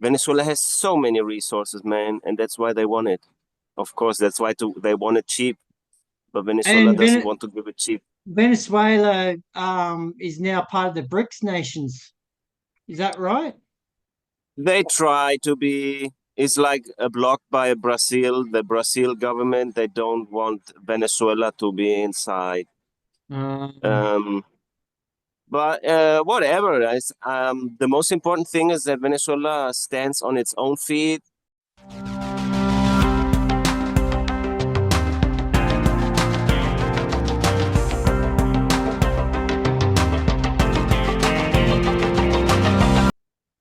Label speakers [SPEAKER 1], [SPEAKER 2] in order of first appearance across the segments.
[SPEAKER 1] Venezuela has so many resources, man, and that's why they want it. Of course, that's why they want it cheap, but Venezuela
[SPEAKER 2] And
[SPEAKER 1] doesn't want to give it cheap.
[SPEAKER 2] Venezuela is now part of the BRICS nations. Is that right?
[SPEAKER 1] They try to be. It's like a block by Brazil, the Brazil government. They don't want Venezuela to be inside.
[SPEAKER 2] Um,
[SPEAKER 1] Um, but whatever. The most important thing is that Venezuela stands on its own feet.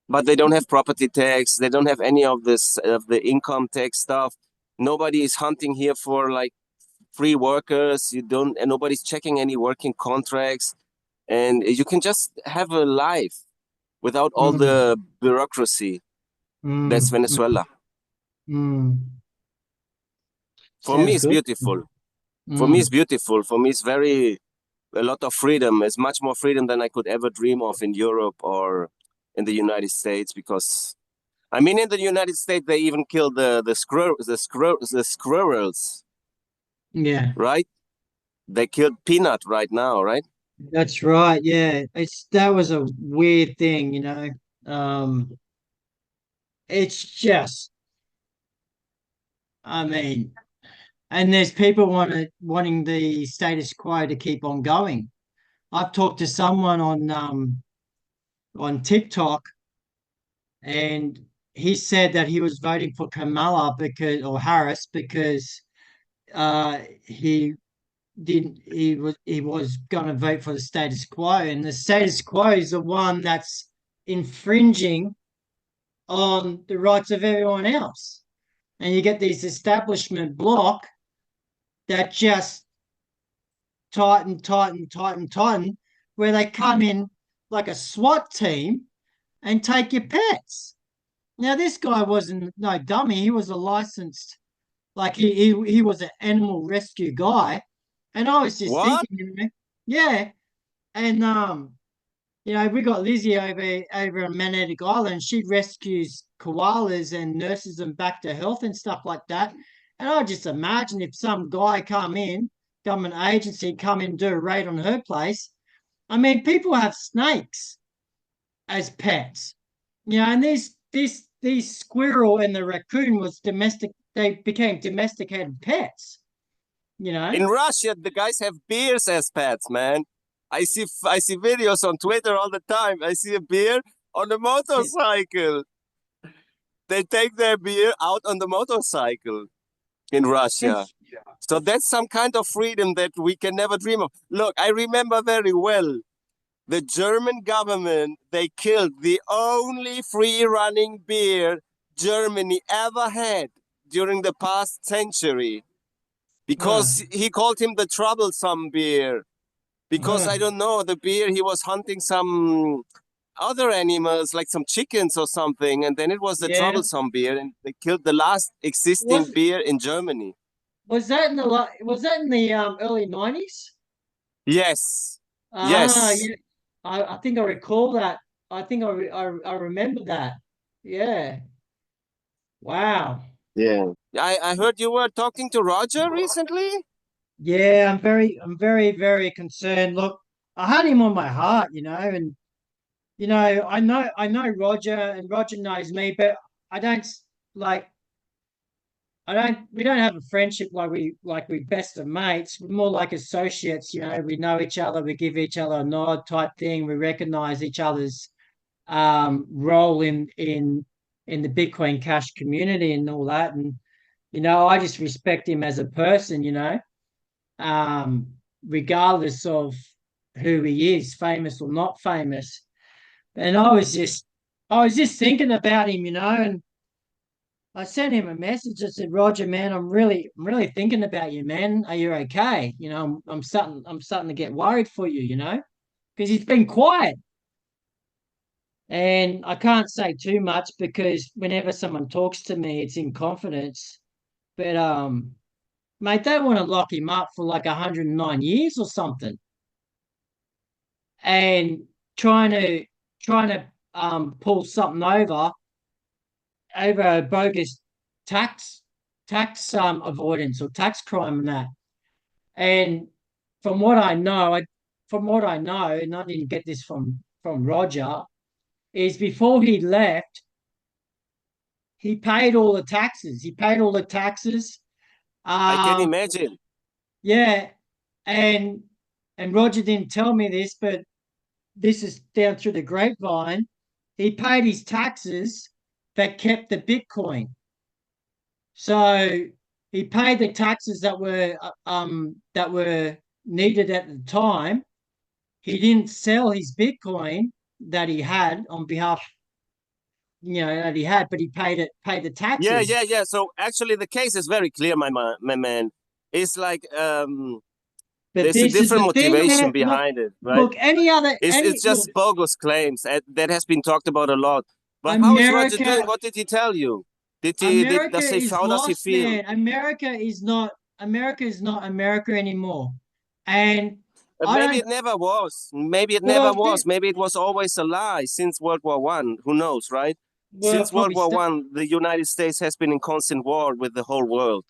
[SPEAKER 1] But they don't have property tax. They don't have any of this of the income tax stuff. Nobody is hunting here for like free workers. You don't, and nobody's checking any working contracts, and you can just have a life without all
[SPEAKER 2] mm,
[SPEAKER 1] the bureaucracy. That's
[SPEAKER 2] mm, mm,
[SPEAKER 1] Venezuela.
[SPEAKER 2] mm.
[SPEAKER 1] For me,
[SPEAKER 2] Sounds
[SPEAKER 1] it's
[SPEAKER 2] good.
[SPEAKER 1] beautiful. For me, it's
[SPEAKER 2] Mm.
[SPEAKER 1] beautiful. For me, it's very a lot of freedom. It's much more freedom than I could ever dream of in Europe or in the United States. Because I mean, in the United States, they even killed the squirrels,
[SPEAKER 2] Yeah,
[SPEAKER 1] right? They killed Peanut right now, right?
[SPEAKER 2] that's right. Yeah, that was a weird thing, you know. Um, it's just, I mean, and there's people wanting the status quo to keep on going. I've talked to someone on TikTok, and he said that he was voting for Kamala because or Harris because he didn't he was going to vote for the status quo, and the status quo is the one that's infringing on the rights of everyone else. And you get these establishment block that just tighten, where they come in like a SWAT team and take your pets. Now, this guy wasn't no dummy. He was a licensed, like he was an animal rescue guy. And I was just
[SPEAKER 1] What?
[SPEAKER 2] thinking, yeah. And we got Lizzie over on Magnetic Island. She rescues koalas and nurses them back to health and stuff like that. And I just imagine if some guy come in, government agency come in and do a raid on her place. I mean, people have snakes as pets, and these squirrel and the raccoon was domestic. They became domesticated pets. You know.
[SPEAKER 1] In Russia, the guys have bears as pets, man. I see videos on Twitter all the time. I see a bear on a motorcycle. They take their beer out on the motorcycle in Russia.
[SPEAKER 2] It's
[SPEAKER 1] So that's some kind of freedom that we can never dream of. Look, I remember very well the German government, they killed the only free running beer Germany ever had during the past century
[SPEAKER 2] uh,
[SPEAKER 1] because he called him the troublesome beer. Because
[SPEAKER 2] uh,
[SPEAKER 1] I don't know, the beer, he was hunting some other animals like some chickens or something, and then it was the
[SPEAKER 2] yeah.
[SPEAKER 1] troublesome beer, and they killed the last existing
[SPEAKER 2] Was
[SPEAKER 1] beer in Germany.
[SPEAKER 2] was that in the was that in the early 90s?
[SPEAKER 1] Yes,
[SPEAKER 2] Ah,
[SPEAKER 1] yes,
[SPEAKER 2] yeah. I think I recall that. I think I remember that. Yeah. Wow.
[SPEAKER 1] yeah. I heard you were talking to Roger recently.
[SPEAKER 2] Yeah, I'm very concerned. Look, I had him on my heart, and I know Roger, and Roger knows me, but I don't like we don't have a friendship like we best of mates. We're more like associates, we know each other, we give each other a nod type thing, we recognize each other's role in the Bitcoin Cash community and all that. And I just respect him as a person, um, regardless of who he is, famous or not famous. And I was just thinking about him, and I sent him a message. I said, Roger, man, I'm really thinking about you, man. Are you okay? I'm starting to get worried for you, because he's been quiet. And I can't say too much because whenever someone talks to me, it's in confidence. But mate, they want to lock him up for like 109 years or something. And trying to pull something over over bogus tax avoidance or tax crime and that. And from what I know, and I didn't get this from Roger, is before he left, he paid all the taxes. He paid all the taxes.
[SPEAKER 1] I can
[SPEAKER 2] Um,
[SPEAKER 1] imagine.
[SPEAKER 2] yeah, and Roger didn't tell me this, but this is down through the grapevine. He paid his taxes, but kept the Bitcoin. So he paid the taxes that were needed at the time. He didn't sell his Bitcoin that he had on behalf, that he had, but he paid the
[SPEAKER 1] Yeah,
[SPEAKER 2] taxes.
[SPEAKER 1] yeah, yeah. So actually, the case is very clear, my man. It's like
[SPEAKER 2] But
[SPEAKER 1] there's a
[SPEAKER 2] this is
[SPEAKER 1] different
[SPEAKER 2] the thing,
[SPEAKER 1] motivation
[SPEAKER 2] man. Look,
[SPEAKER 1] behind it, right?
[SPEAKER 2] look, any other
[SPEAKER 1] It's
[SPEAKER 2] any look,
[SPEAKER 1] just bogus claims that has been talked about a lot. But how is Roger
[SPEAKER 2] America
[SPEAKER 1] doing? What did he tell you?
[SPEAKER 2] America
[SPEAKER 1] Does he
[SPEAKER 2] is
[SPEAKER 1] how does he
[SPEAKER 2] lost,
[SPEAKER 1] feel?
[SPEAKER 2] man. America is not America anymore. And I
[SPEAKER 1] Maybe
[SPEAKER 2] don't
[SPEAKER 1] it never was. Maybe it never
[SPEAKER 2] well,
[SPEAKER 1] was. Maybe it was always a lie since World War One. Who knows, right?
[SPEAKER 2] well,
[SPEAKER 1] Since World
[SPEAKER 2] probably
[SPEAKER 1] War One, the United States has been in constant war with the whole world.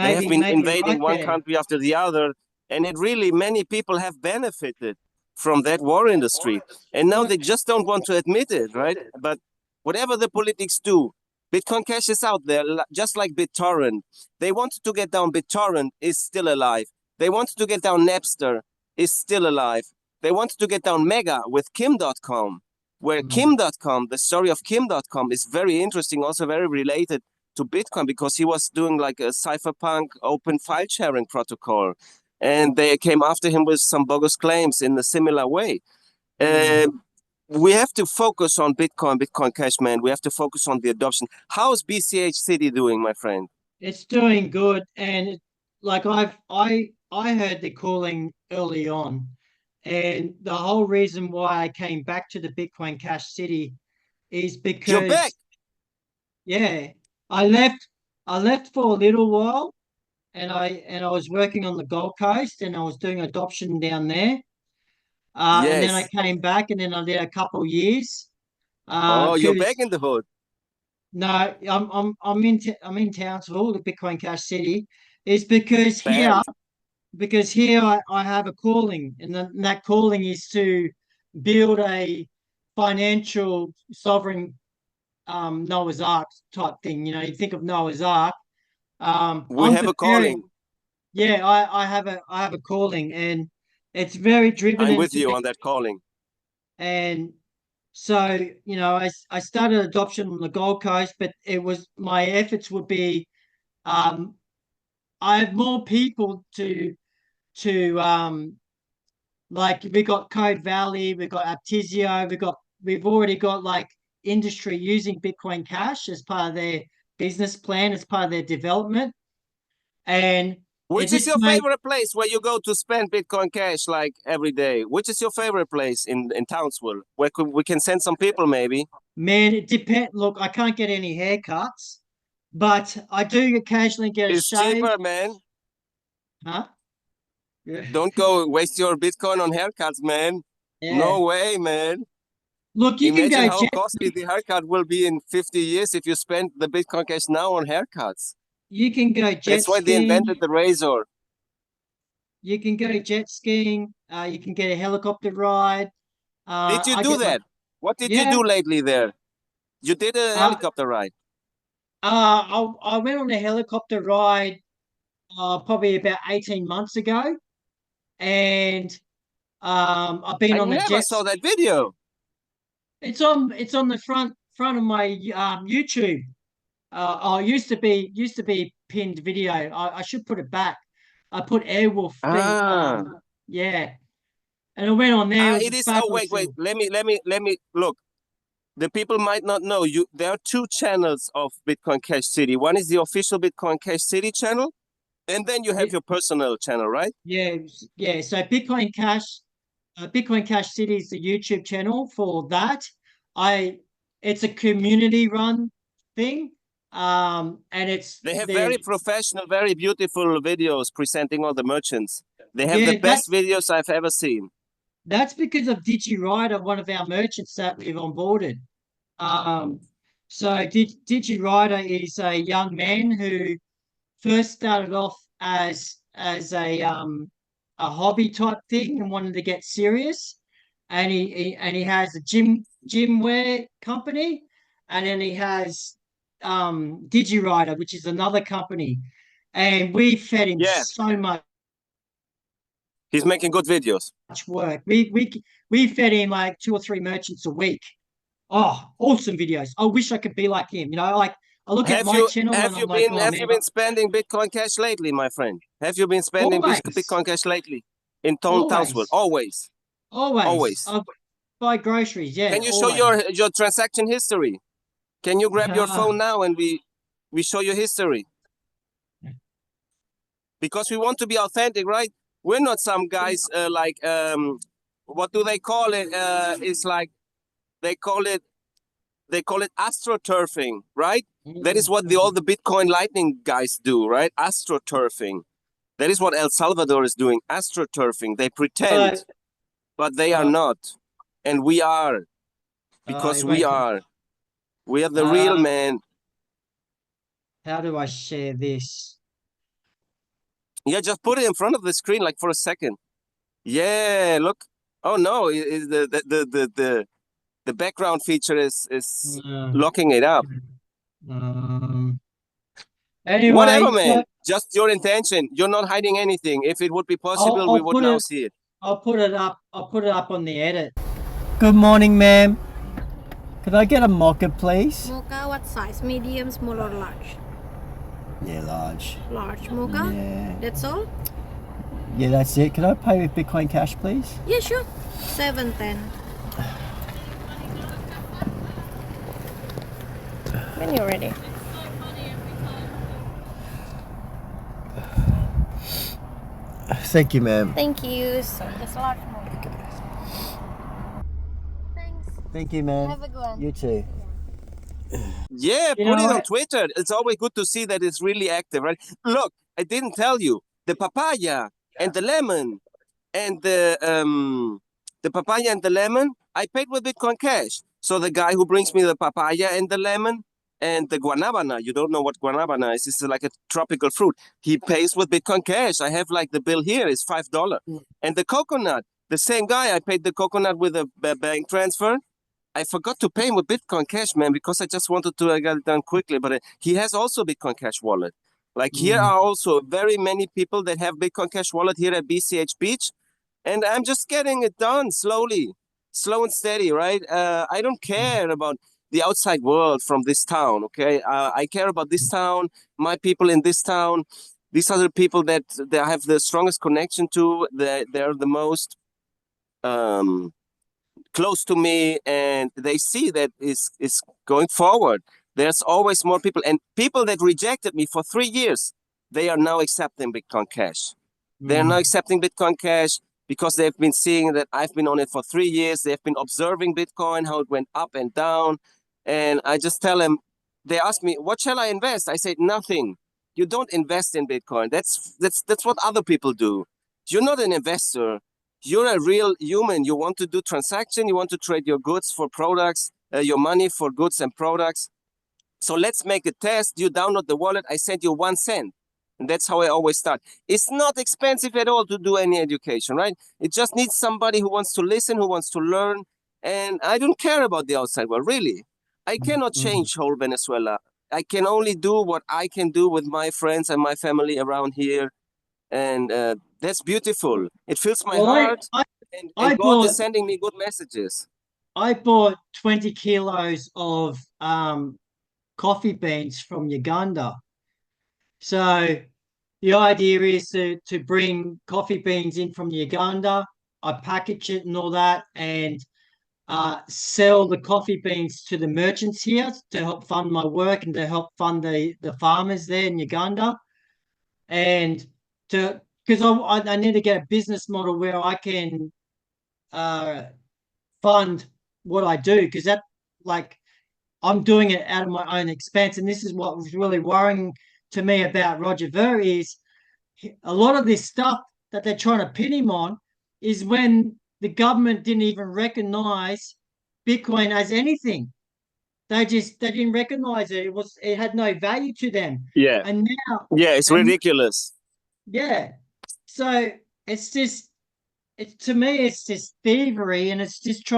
[SPEAKER 1] They have been
[SPEAKER 2] maybe you're
[SPEAKER 1] invading
[SPEAKER 2] right
[SPEAKER 1] one
[SPEAKER 2] there.
[SPEAKER 1] country after the other, and it really many people have benefited from that war industry, and now
[SPEAKER 2] Well,
[SPEAKER 1] they just don't want to admit it, right? But whatever the politics do, Bitcoin Cash is out there, just like BitTorrent. They wanted to get down BitTorrent, is still alive. They wanted to get down Napster, is still alive. They wanted to get down Mega with Kim.com, where Kim.com, the story of Kim.com is very interesting, also very related to Bitcoin, because he was doing like a cypherpunk open file sharing protocol. And they came after him with some bogus claims in a similar way. Uh, we have to focus on Bitcoin Cash, man. We have to focus on the adoption. How's BCH City doing, my friend?
[SPEAKER 2] it's doing good, and like I heard the calling early on, and the whole reason why I came back to the Bitcoin Cash City is
[SPEAKER 1] You're back.
[SPEAKER 2] because yeah, I left I left for a little while, and I was working on the Gold Coast, and I was doing adoption down there. And then I
[SPEAKER 1] Yes.
[SPEAKER 2] came back, and then I did a couple of years.
[SPEAKER 1] Oh, you're back
[SPEAKER 2] Because
[SPEAKER 1] in the hood.
[SPEAKER 2] no, I'm in Townsville, the Bitcoin Cash City. Is
[SPEAKER 1] Bam.
[SPEAKER 2] because here I have a calling, and that calling is to build a financial sovereign Noah's Ark type thing. You think of Noah's Ark.
[SPEAKER 1] We
[SPEAKER 2] I'm
[SPEAKER 1] have a calling.
[SPEAKER 2] preparing. Yeah, I have a calling, and it's very driven
[SPEAKER 1] I'm with
[SPEAKER 2] into
[SPEAKER 1] you
[SPEAKER 2] me.
[SPEAKER 1] on that calling.
[SPEAKER 2] And so, I started adoption on the Gold Coast, but it was my efforts would be um, I have more people to like we got Code Valley, we got Aptizio, we've already got like industry using Bitcoin Cash as part of their business plan, as part of their development, and it
[SPEAKER 1] Which is
[SPEAKER 2] just
[SPEAKER 1] your
[SPEAKER 2] made
[SPEAKER 1] favorite place where you go to spend Bitcoin Cash like every day? Which is your favorite place in Townsville where we can send some people maybe?
[SPEAKER 2] man, it depend. Look, I can't get any haircuts, but I do occasionally get a
[SPEAKER 1] It's
[SPEAKER 2] shave.
[SPEAKER 1] cheaper, man.
[SPEAKER 2] Huh? Yeah.
[SPEAKER 1] Don't go waste your Bitcoin on haircuts, man.
[SPEAKER 2] Yeah.
[SPEAKER 1] No way, man.
[SPEAKER 2] Look, you can
[SPEAKER 1] Imagine
[SPEAKER 2] go
[SPEAKER 1] how
[SPEAKER 2] jet.
[SPEAKER 1] costly the haircut will be in 50 years if you spend the Bitcoin Cash now on haircuts.
[SPEAKER 2] You can go
[SPEAKER 1] That's
[SPEAKER 2] jet
[SPEAKER 1] why they
[SPEAKER 2] skiing.
[SPEAKER 1] invented the razor.
[SPEAKER 2] You can go jet skiing. You can get a helicopter ride.
[SPEAKER 1] Did you
[SPEAKER 2] I
[SPEAKER 1] do
[SPEAKER 2] get my
[SPEAKER 1] that? What did you
[SPEAKER 2] yeah.
[SPEAKER 1] do lately there? You did a
[SPEAKER 2] Uh,
[SPEAKER 1] helicopter ride.
[SPEAKER 2] I went on a helicopter ride probably about 18 months ago, and I've been
[SPEAKER 1] I
[SPEAKER 2] on the
[SPEAKER 1] never saw
[SPEAKER 2] jets.
[SPEAKER 1] that video.
[SPEAKER 2] It's on the front of my YouTube. Used to be pinned video. I should put it back. I put Airwolf thing.
[SPEAKER 1] Ah.
[SPEAKER 2] Yeah, and I went on there. It was
[SPEAKER 1] It
[SPEAKER 2] a
[SPEAKER 1] is. Oh,
[SPEAKER 2] fabulous
[SPEAKER 1] wait.
[SPEAKER 2] thing.
[SPEAKER 1] Let me look. The people might not know you. There are two channels of Bitcoin Cash City. One is the official Bitcoin Cash City channel, and then you
[SPEAKER 2] Yeah,
[SPEAKER 1] have your personal channel, right?
[SPEAKER 2] yeah, yeah. So Bitcoin Cash City is the YouTube channel for that. I it's a community run thing. And it's
[SPEAKER 1] They have
[SPEAKER 2] there's
[SPEAKER 1] very professional, very beautiful videos presenting all the merchants. They have the
[SPEAKER 2] yeah,
[SPEAKER 1] best videos I've ever seen.
[SPEAKER 2] that's because of DigiRider, one of our merchants that we've onboarded. Um, So DigiWriter is a young man who first started off as a hobby type thing and wanted to get serious, and he has a gym wear company, and then he has DigiWriter, which is another company, and we fed him
[SPEAKER 1] Yeah,
[SPEAKER 2] so much
[SPEAKER 1] he's making good videos.
[SPEAKER 2] work. We fed him like 2 or 3 merchants a week. Oh, awesome videos. I wish I could be like him. Like I look at
[SPEAKER 1] Have
[SPEAKER 2] my
[SPEAKER 1] you
[SPEAKER 2] channel
[SPEAKER 1] have
[SPEAKER 2] and
[SPEAKER 1] you
[SPEAKER 2] I'm like,
[SPEAKER 1] been
[SPEAKER 2] oh
[SPEAKER 1] have you
[SPEAKER 2] man,
[SPEAKER 1] been spending Bitcoin Cash lately, my friend? Have you been spending
[SPEAKER 2] always,
[SPEAKER 1] Bitcoin Cash lately in Townsville?
[SPEAKER 2] always,
[SPEAKER 1] Always,
[SPEAKER 2] always.
[SPEAKER 1] always.
[SPEAKER 2] I buy groceries, yeah,
[SPEAKER 1] Can you show
[SPEAKER 2] always.
[SPEAKER 1] your transaction history? Can you grab your phone now and we show you history? Because we want to be authentic, right? We're not some guys like what do they call it? It's like they call it astroturfing, right? That is what all the Bitcoin Lightning guys do, right? Astroturfing. That is what El Salvador is doing. Astroturfing. They
[SPEAKER 2] So,
[SPEAKER 1] pretend, but they are
[SPEAKER 2] uh,
[SPEAKER 1] not, and we are because
[SPEAKER 2] it won't come.
[SPEAKER 1] we are the real
[SPEAKER 2] Uh,
[SPEAKER 1] man.
[SPEAKER 2] how do I share this?
[SPEAKER 1] Yeah, just put it in front of the screen, like for a second. Yeah, look. Oh no, is the background feature is
[SPEAKER 2] Uh,
[SPEAKER 1] locking it up.
[SPEAKER 2] um,
[SPEAKER 1] Whatever,
[SPEAKER 2] anyway,
[SPEAKER 1] man. Just your intention. You're not hiding anything. If it would be
[SPEAKER 2] I'll
[SPEAKER 1] possible, we
[SPEAKER 2] I'll
[SPEAKER 1] would
[SPEAKER 2] put
[SPEAKER 1] now
[SPEAKER 2] it
[SPEAKER 1] see it.
[SPEAKER 2] I'll put it up. I'll put it up on the edit.
[SPEAKER 3] Good morning, ma'am. Could I get a mocha, please?
[SPEAKER 4] Mocha, what size? Medium, small, or large?
[SPEAKER 3] Yeah, large.
[SPEAKER 4] Large mocha?
[SPEAKER 3] Yeah.
[SPEAKER 4] That's all?
[SPEAKER 3] Yeah, that's it. Can I pay with Bitcoin Cash, please?
[SPEAKER 4] Yeah, sure. 710. When you're ready.
[SPEAKER 3] Thank you, ma'am.
[SPEAKER 4] Thank you. So just large mocha. Thanks.
[SPEAKER 3] Thank you, ma'am.
[SPEAKER 4] Have a good one.
[SPEAKER 3] You too.
[SPEAKER 1] Yeah,
[SPEAKER 2] You
[SPEAKER 1] put
[SPEAKER 2] know
[SPEAKER 1] it on
[SPEAKER 2] what?
[SPEAKER 1] Twitter. It's always good to see that it's really active, right? Look, I didn't tell you the papaya and the lemon and the papaya and the lemon. I paid with Bitcoin Cash. So the guy who brings me the papaya and the lemon and the guanabana, you don't know what guanabana is. It's like a tropical fruit. He pays with Bitcoin Cash. I have like the bill here is $5. And the coconut, the same guy. I paid the coconut with a bank transfer. I forgot to pay him with Bitcoin Cash, man, because I just wanted to get it done quickly. But he has also Bitcoin Cash wallet. Like here
[SPEAKER 2] Mm.
[SPEAKER 1] are also very many people that have Bitcoin Cash wallet here at BCH Beach, and I'm just getting it done slowly, slow and steady, right? I don't care about the outside world from this town. Okay, I care about this town, my people in this town. These are the people that I have the strongest connection to. They're the most close to me, and they see that is going forward. There's always more people, and people that rejected me for 3 years, they are now accepting Bitcoin Cash. They're now
[SPEAKER 2] Mm.
[SPEAKER 1] accepting Bitcoin Cash because they've been seeing that I've been on it for 3 years. They've been observing Bitcoin, how it went up and down, and I just tell them. They ask me, "What shall I invest?" I say, "Nothing. You don't invest in Bitcoin. That's what other people do. You're not an investor. You're a real human. You want to do transaction. You want to trade your goods for products, your money for goods and products. So let's make a test. You download the wallet. I send you 1 cent. And that's how I always start. It's not expensive at all to do any education, right? It just needs somebody who wants to listen, who wants to learn. And I don't care about the outside world, really. I cannot
[SPEAKER 2] Mm.
[SPEAKER 1] change whole Venezuela. I can only do what I can do with my friends and my family around here, and that's beautiful. It fills my
[SPEAKER 2] Well,
[SPEAKER 1] heart,
[SPEAKER 2] I
[SPEAKER 1] and God is
[SPEAKER 2] bought
[SPEAKER 1] sending me good messages.
[SPEAKER 2] 20 kilos of coffee beans from Uganda. So the idea is to bring coffee beans in from Uganda. I package it and all that, and sell the coffee beans to the merchants here to help fund my work and to help fund the farmers there in Uganda. And to because I need to get a business model where I can uh, fund what I do, because that, like, I'm doing it out of my own expense. And this is what was really worrying to me about Roger Ver is a lot of this stuff that they're trying to pin him on is when the government didn't even recognize Bitcoin as anything. they didn't recognize it. It had no value to them.
[SPEAKER 1] Yeah.
[SPEAKER 2] And now,
[SPEAKER 1] Yeah, it's
[SPEAKER 2] and
[SPEAKER 1] ridiculous.
[SPEAKER 2] yeah. So to me, it's just thievery, and it's just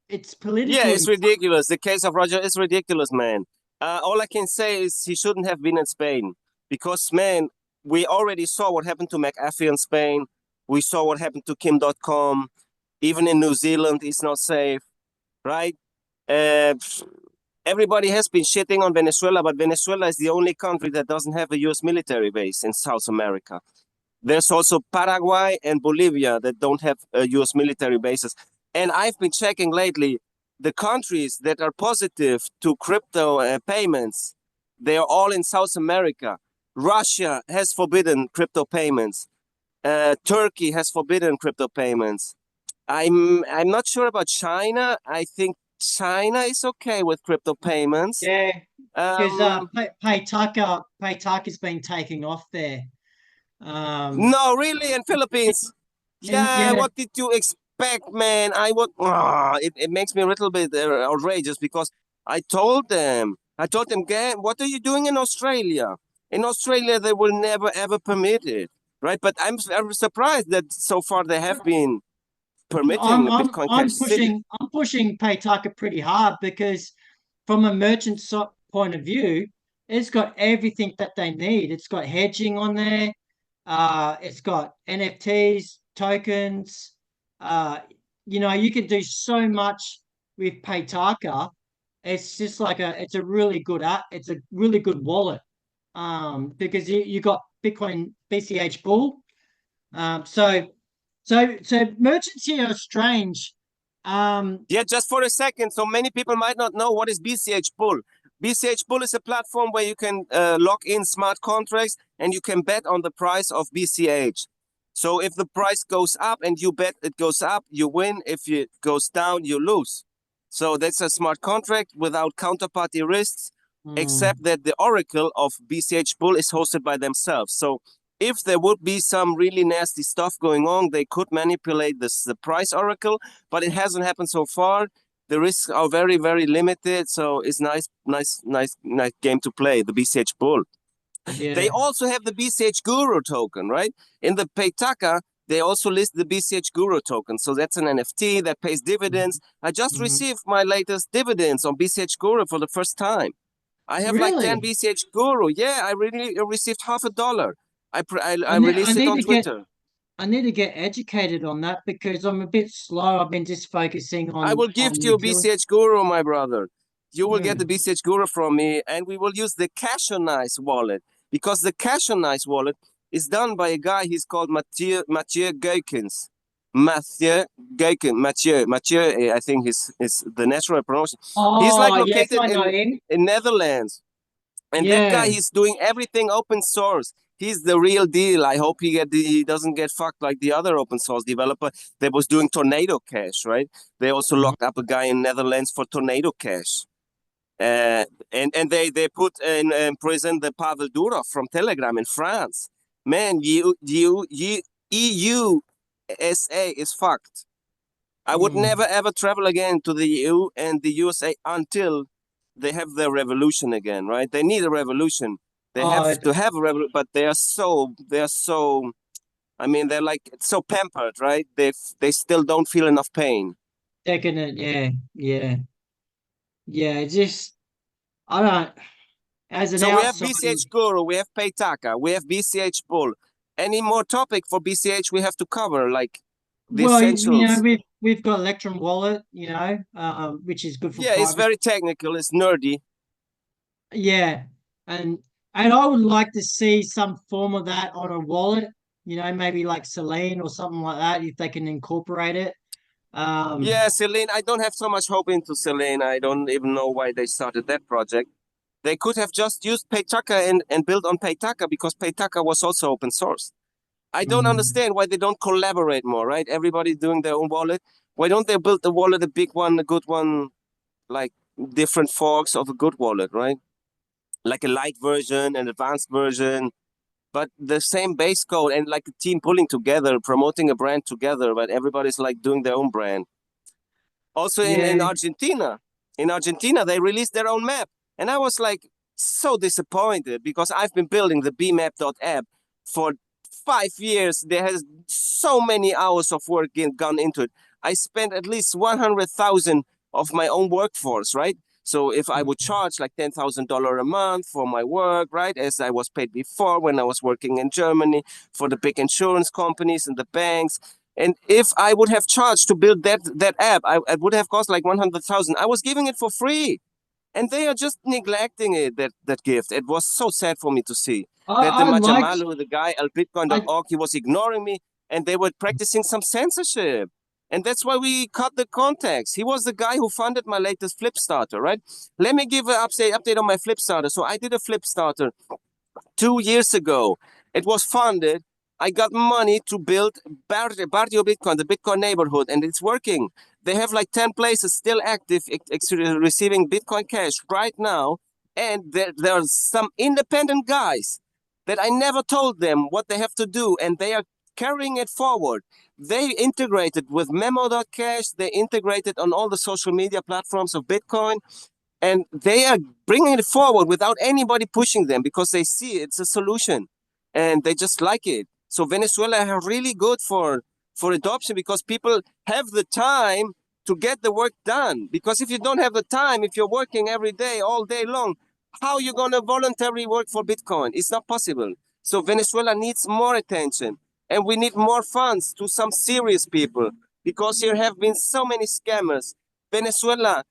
[SPEAKER 2] it's political.
[SPEAKER 1] Yeah, it's ridiculous. The case of Roger is ridiculous, man. All I can say is he shouldn't have been in Spain because, man, we already saw what happened to McAfee in Spain. We saw what happened to Kim.com. Even in New Zealand, it's not safe, right? Uh, Everybody has been shitting on Venezuela, but Venezuela is the only country that doesn't have a US military base in South America. There's also Paraguay and Bolivia that don't have US military bases. And I've been checking lately, the countries that are positive to crypto payments, they are all in South America. Russia has forbidden crypto payments. Turkey has forbidden crypto payments. I'm not sure about China. I think China is okay with crypto payments.
[SPEAKER 2] Yeah, because
[SPEAKER 1] Um,
[SPEAKER 2] Paytaka's been taking off there.
[SPEAKER 1] no, really, in Philippines.
[SPEAKER 2] And
[SPEAKER 1] Yeah,
[SPEAKER 2] yeah,
[SPEAKER 1] what did you expect, man? It makes me a little bit outrageous because I told them, "Gang, what are you doing in Australia? In Australia, they will never ever permit it, right?" But I'm surprised that so far they have been permitting Bitcoin Cash City.
[SPEAKER 2] I'm pushing Paytaka pretty hard because from a merchant point of view, it's got everything that they need. It's got hedging on there. It's got NFTs, tokens. You can do so much with Paytaka. It's just like it's a really good app. It's a really good wallet. Because you got Bitcoin BCH Bull. So merchants here are strange.
[SPEAKER 1] Yeah, just for a second. So many people might not know what is BCH Bull. BCH Bull is a platform where you can lock in smart contracts and you can bet on the price of BCH. So if the price goes up and you bet it goes up, you win. If it goes down, you lose. So that's a smart contract without counterparty risks, except that the oracle of BCH Bull is hosted by themselves. So if there would be some really nasty stuff going on, they could manipulate the price oracle, but it hasn't happened so far. The risks are very, very limited, so it's nice game to play, the BCH Bull.
[SPEAKER 2] Yeah.
[SPEAKER 1] They also have the BCH Guru token, right? In the Paytaka, they also list the BCH Guru token. So that's an NFT that pays dividends. I just received my latest dividends on BCH Guru for the first time. I have like 10
[SPEAKER 2] Really?
[SPEAKER 1] BCH Guru. Yeah, I really received $50. I
[SPEAKER 2] I
[SPEAKER 1] released it
[SPEAKER 2] need
[SPEAKER 1] on
[SPEAKER 2] to get
[SPEAKER 1] Twitter.
[SPEAKER 2] I need to get educated on that because I'm a bit slow. I've been just focusing
[SPEAKER 1] I will
[SPEAKER 2] on
[SPEAKER 1] gift you a
[SPEAKER 2] utility.
[SPEAKER 1] BCH Guru, my brother. You will get the
[SPEAKER 2] Mm.
[SPEAKER 1] BCH Guru from me, and we will use the Cash on Ice wallet because the Cash on Ice wallet is done by a guy. He's called Mathieu Geukens. Mathieu, I think is the natural pronunciation. He's like
[SPEAKER 2] Oh, yes,
[SPEAKER 1] located
[SPEAKER 2] I know him.
[SPEAKER 1] in Netherlands. And that guy,
[SPEAKER 2] Yeah.
[SPEAKER 1] he's doing everything open source. He's the real deal. I hope he doesn't get fucked like the other open source developer that was doing Tornado Cash, right? They also locked up a guy in Netherlands for Tornado Cash. And they put in prison the Pavel Durov from Telegram in France. Man, USA is fucked. I would never ever travel again to the EU and the USA until they have their revolution again, right? They need a revolution. They have
[SPEAKER 2] Oh,
[SPEAKER 1] to have a revolution, but they are so. I mean, they're like so pampered, right? They still don't feel enough pain.
[SPEAKER 2] taking it. Yeah, yeah, yeah. It's just I don't. As an
[SPEAKER 1] So we have
[SPEAKER 2] outsider,
[SPEAKER 1] BCH Guru, we have Paytaka, we have BCH Bull. Any more topic for BCH we have to cover, like the
[SPEAKER 2] well,
[SPEAKER 1] essentials?
[SPEAKER 2] we've got Electrum Wallet, which is good for
[SPEAKER 1] Yeah, it's
[SPEAKER 2] privacy.
[SPEAKER 1] very technical. It's nerdy.
[SPEAKER 2] Yeah, and I would like to see some form of that on a wallet. Maybe like Selene or something like that, if they can incorporate it.
[SPEAKER 1] Yeah, Selene. I don't have so much hope into Selene. I don't even know why they started that project. They could have just used Paytaka and built on Paytaka because Paytaka was also open source. I don't understand why they don't collaborate more, right? Everybody's doing their own wallet. Why don't they build the wallet, a big one, a good one, like different forks of a good wallet, right? Like a light version, an advanced version, but the same base code and like a team pulling together, promoting a brand together, but everybody's like doing their own brand. Also in
[SPEAKER 2] yeah,
[SPEAKER 1] Argentina, in Argentina, they released their own map. And I was like so disappointed because I've been building the bmap.app for 5 years. There has so many hours of work gone into it. I spent at least 100,000 of my own workforce, right? So if I would charge like $10,000 a month for my work, right, as I was paid before when I was working in Germany for the big insurance companies and the banks, and if I would have charged to build that app, I would have cost like 100,000. I was giving it for free, and they are just neglecting it. That gift. It was so sad for me to see that the
[SPEAKER 2] I liked.
[SPEAKER 1] Majamalu, the guy
[SPEAKER 2] I,
[SPEAKER 1] albitcoin.org, he was ignoring me, and they were practicing some censorship. And that's why we cut the contacts. He was the guy who funded my latest flip starter, right? Let me give an update on my flip starter. So I did a flip starter 2 years ago. It was funded. I got money to build Barrio Bitcoin, the Bitcoin neighborhood, and it's working. They have like 10 places still active, receiving Bitcoin Cash right now. And there are some independent guys that I never told them what they have to do, and they are carrying it forward. They integrated with Memo.cash. They integrated on all the social media platforms of Bitcoin. And they are bringing it forward without anybody pushing them because they see it's a solution and they just like it. So Venezuela are really good for adoption because people have the time to get the work done. Because if you don't have the time, if you're working every day, all day long, how are you going to voluntarily work for Bitcoin? It's not possible. So Venezuela needs more attention, and we need more funds to some serious people because there have been so many scammers. Venezuela,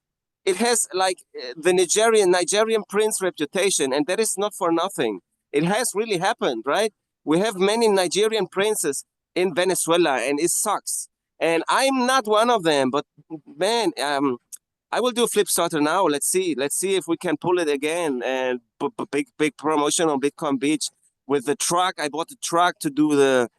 [SPEAKER 1] it has like the Nigerian prince reputation, and that is not for nothing. It has really happened, right? We have many Nigerian princes in Venezuela, and it sucks. And I'm not one of them, but man, I will do a flip starter now. Let's see if we can pull it again. And big promotion on Bitcoin Beach with the truck. I bought the truck to do the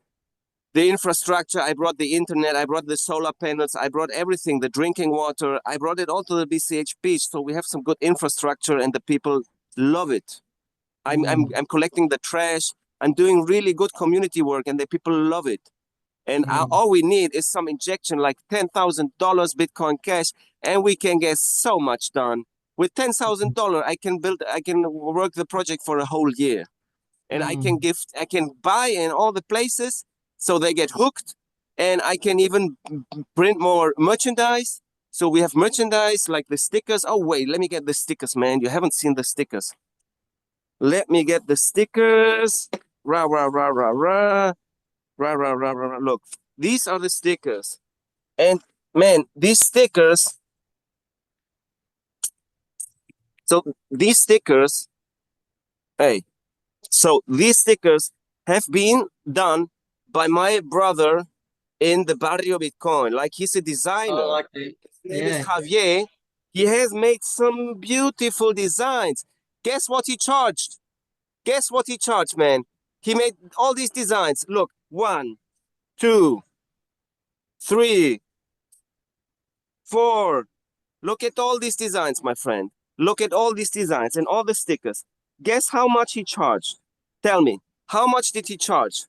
[SPEAKER 1] infrastructure. I brought the internet, I brought the solar panels, I brought everything, the drinking water, I brought it all to the BCH beach. So we have some good infrastructure and the people love it. I'm collecting the trash. I'm doing really good community work and the people love it. And all we need is some injection, like $10,000 Bitcoin Cash, and we can get so much done. With $10,000, I can work the project for a whole year. And I can buy in all the places so they get hooked, and I can even print more merchandise. So we have merchandise like the stickers. Oh, wait, let me get the stickers, man. You haven't seen the stickers. Let me get the stickers. Rah, rah, rah, rah, rah. Rah, rah, rah, rah, rah. Look, these are the stickers. And man, these stickers. So these stickers, hey, so these stickers have been done by my brother in the Barrio Bitcoin. Like, he's a designer.
[SPEAKER 2] I like it.
[SPEAKER 1] His name is Javier. He has made some beautiful designs. Guess what he charged? Guess what he charged, man? He made all these designs. Look, 1, 2, 3, 4. Look at all these designs, my friend. Look at all these designs and all the stickers. Guess how much he charged? Tell me, how much did he charge?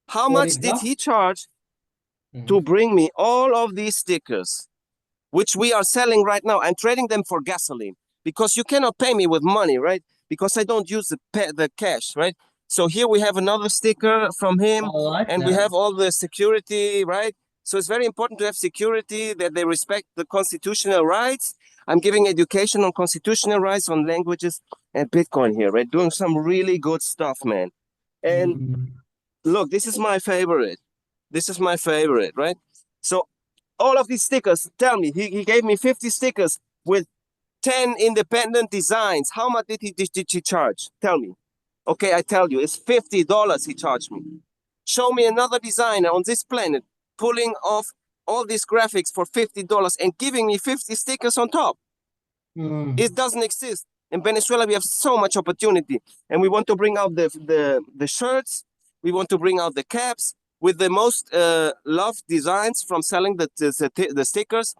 [SPEAKER 1] How much did he charge to bring me all of these stickers, which we are selling right now? I'm trading them for gasoline because you cannot pay me with money, right? Because I don't use the cash, right? So here we have another sticker from him, and we have all the security, right? So it's very important to have security, that they respect the constitutional rights. I'm giving education on constitutional rights, on languages, and Bitcoin here, right? Doing some really good stuff, man. And look, this is my favorite. This is my favorite, right? So all of these stickers, tell me, he gave me 50 stickers with 10 independent designs. How much did he charge? Tell me. Okay, I tell you, it's $50 he charged me. Show me another designer on this planet pulling off all these graphics for $50 and giving me 50 stickers on top. It doesn't exist. In Venezuela, we have so much opportunity, and we want to bring out the shirts. We want to bring out the caps with the most loved designs from selling the stickers.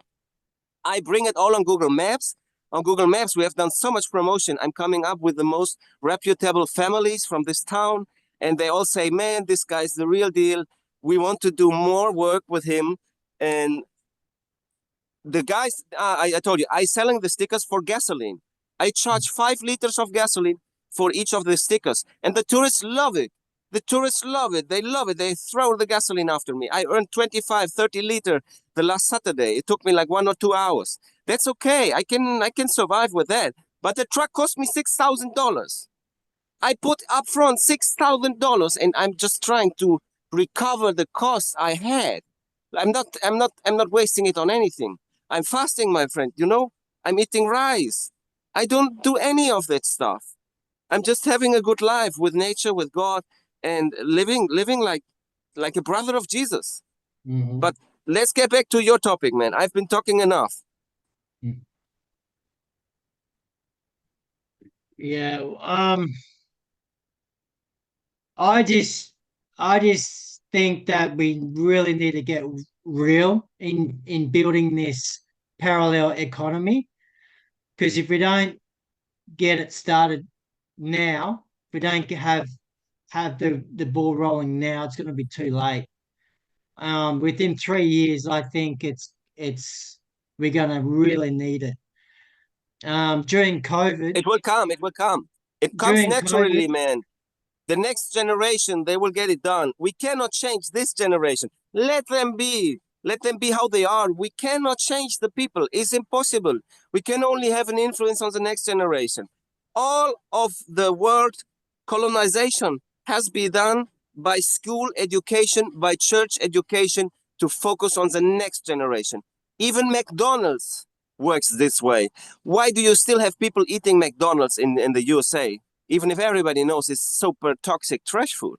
[SPEAKER 1] I bring it all on Google Maps. On Google Maps, we have done so much promotion. I'm coming up with the most reputable families from this town, and they all say, man, this guy's the real deal. We want to do more work with him. And The guys, I told you, I selling the stickers for gasoline. I charge 5 liters of gasoline for each of the stickers, and the tourists love it. The tourists love it. They love it. They throw the gasoline after me. I earned 25, 30 liter the last Saturday. It took me like 1 or 2 hours. That's okay. I can survive with that. But the truck cost me $6,000. I put upfront $6,000, and I'm just trying to recover the costs I had. I'm not wasting it on anything. I'm fasting, my friend. You know, I'm eating rice. I don't do any of that stuff. I'm just having a good life with nature, with God, and living like a brother of Jesus.
[SPEAKER 2] Mhm.
[SPEAKER 1] But let's get back to your topic, man. I've been talking enough.
[SPEAKER 2] Yeah. I just think that we really need to get real in building this parallel economy, because if we don't get it started now, if we don't have the ball rolling now, it's going to be too late. Within 3 years, I think it's we're going to really need it. During COVID,
[SPEAKER 1] It will come. It will come. It comes
[SPEAKER 2] during
[SPEAKER 1] naturally,
[SPEAKER 2] COVID,
[SPEAKER 1] man. The next generation, they will get it done. We cannot change this generation. Let them be. Let them be how they are. We cannot change the people. It's impossible. We can only have an influence on the next generation. All of the world colonization has been done by school education, by church education, to focus on the next generation. Even McDonald's works this way. Why do you still have people eating McDonald's in the USA? Even if everybody knows it's super toxic trash food.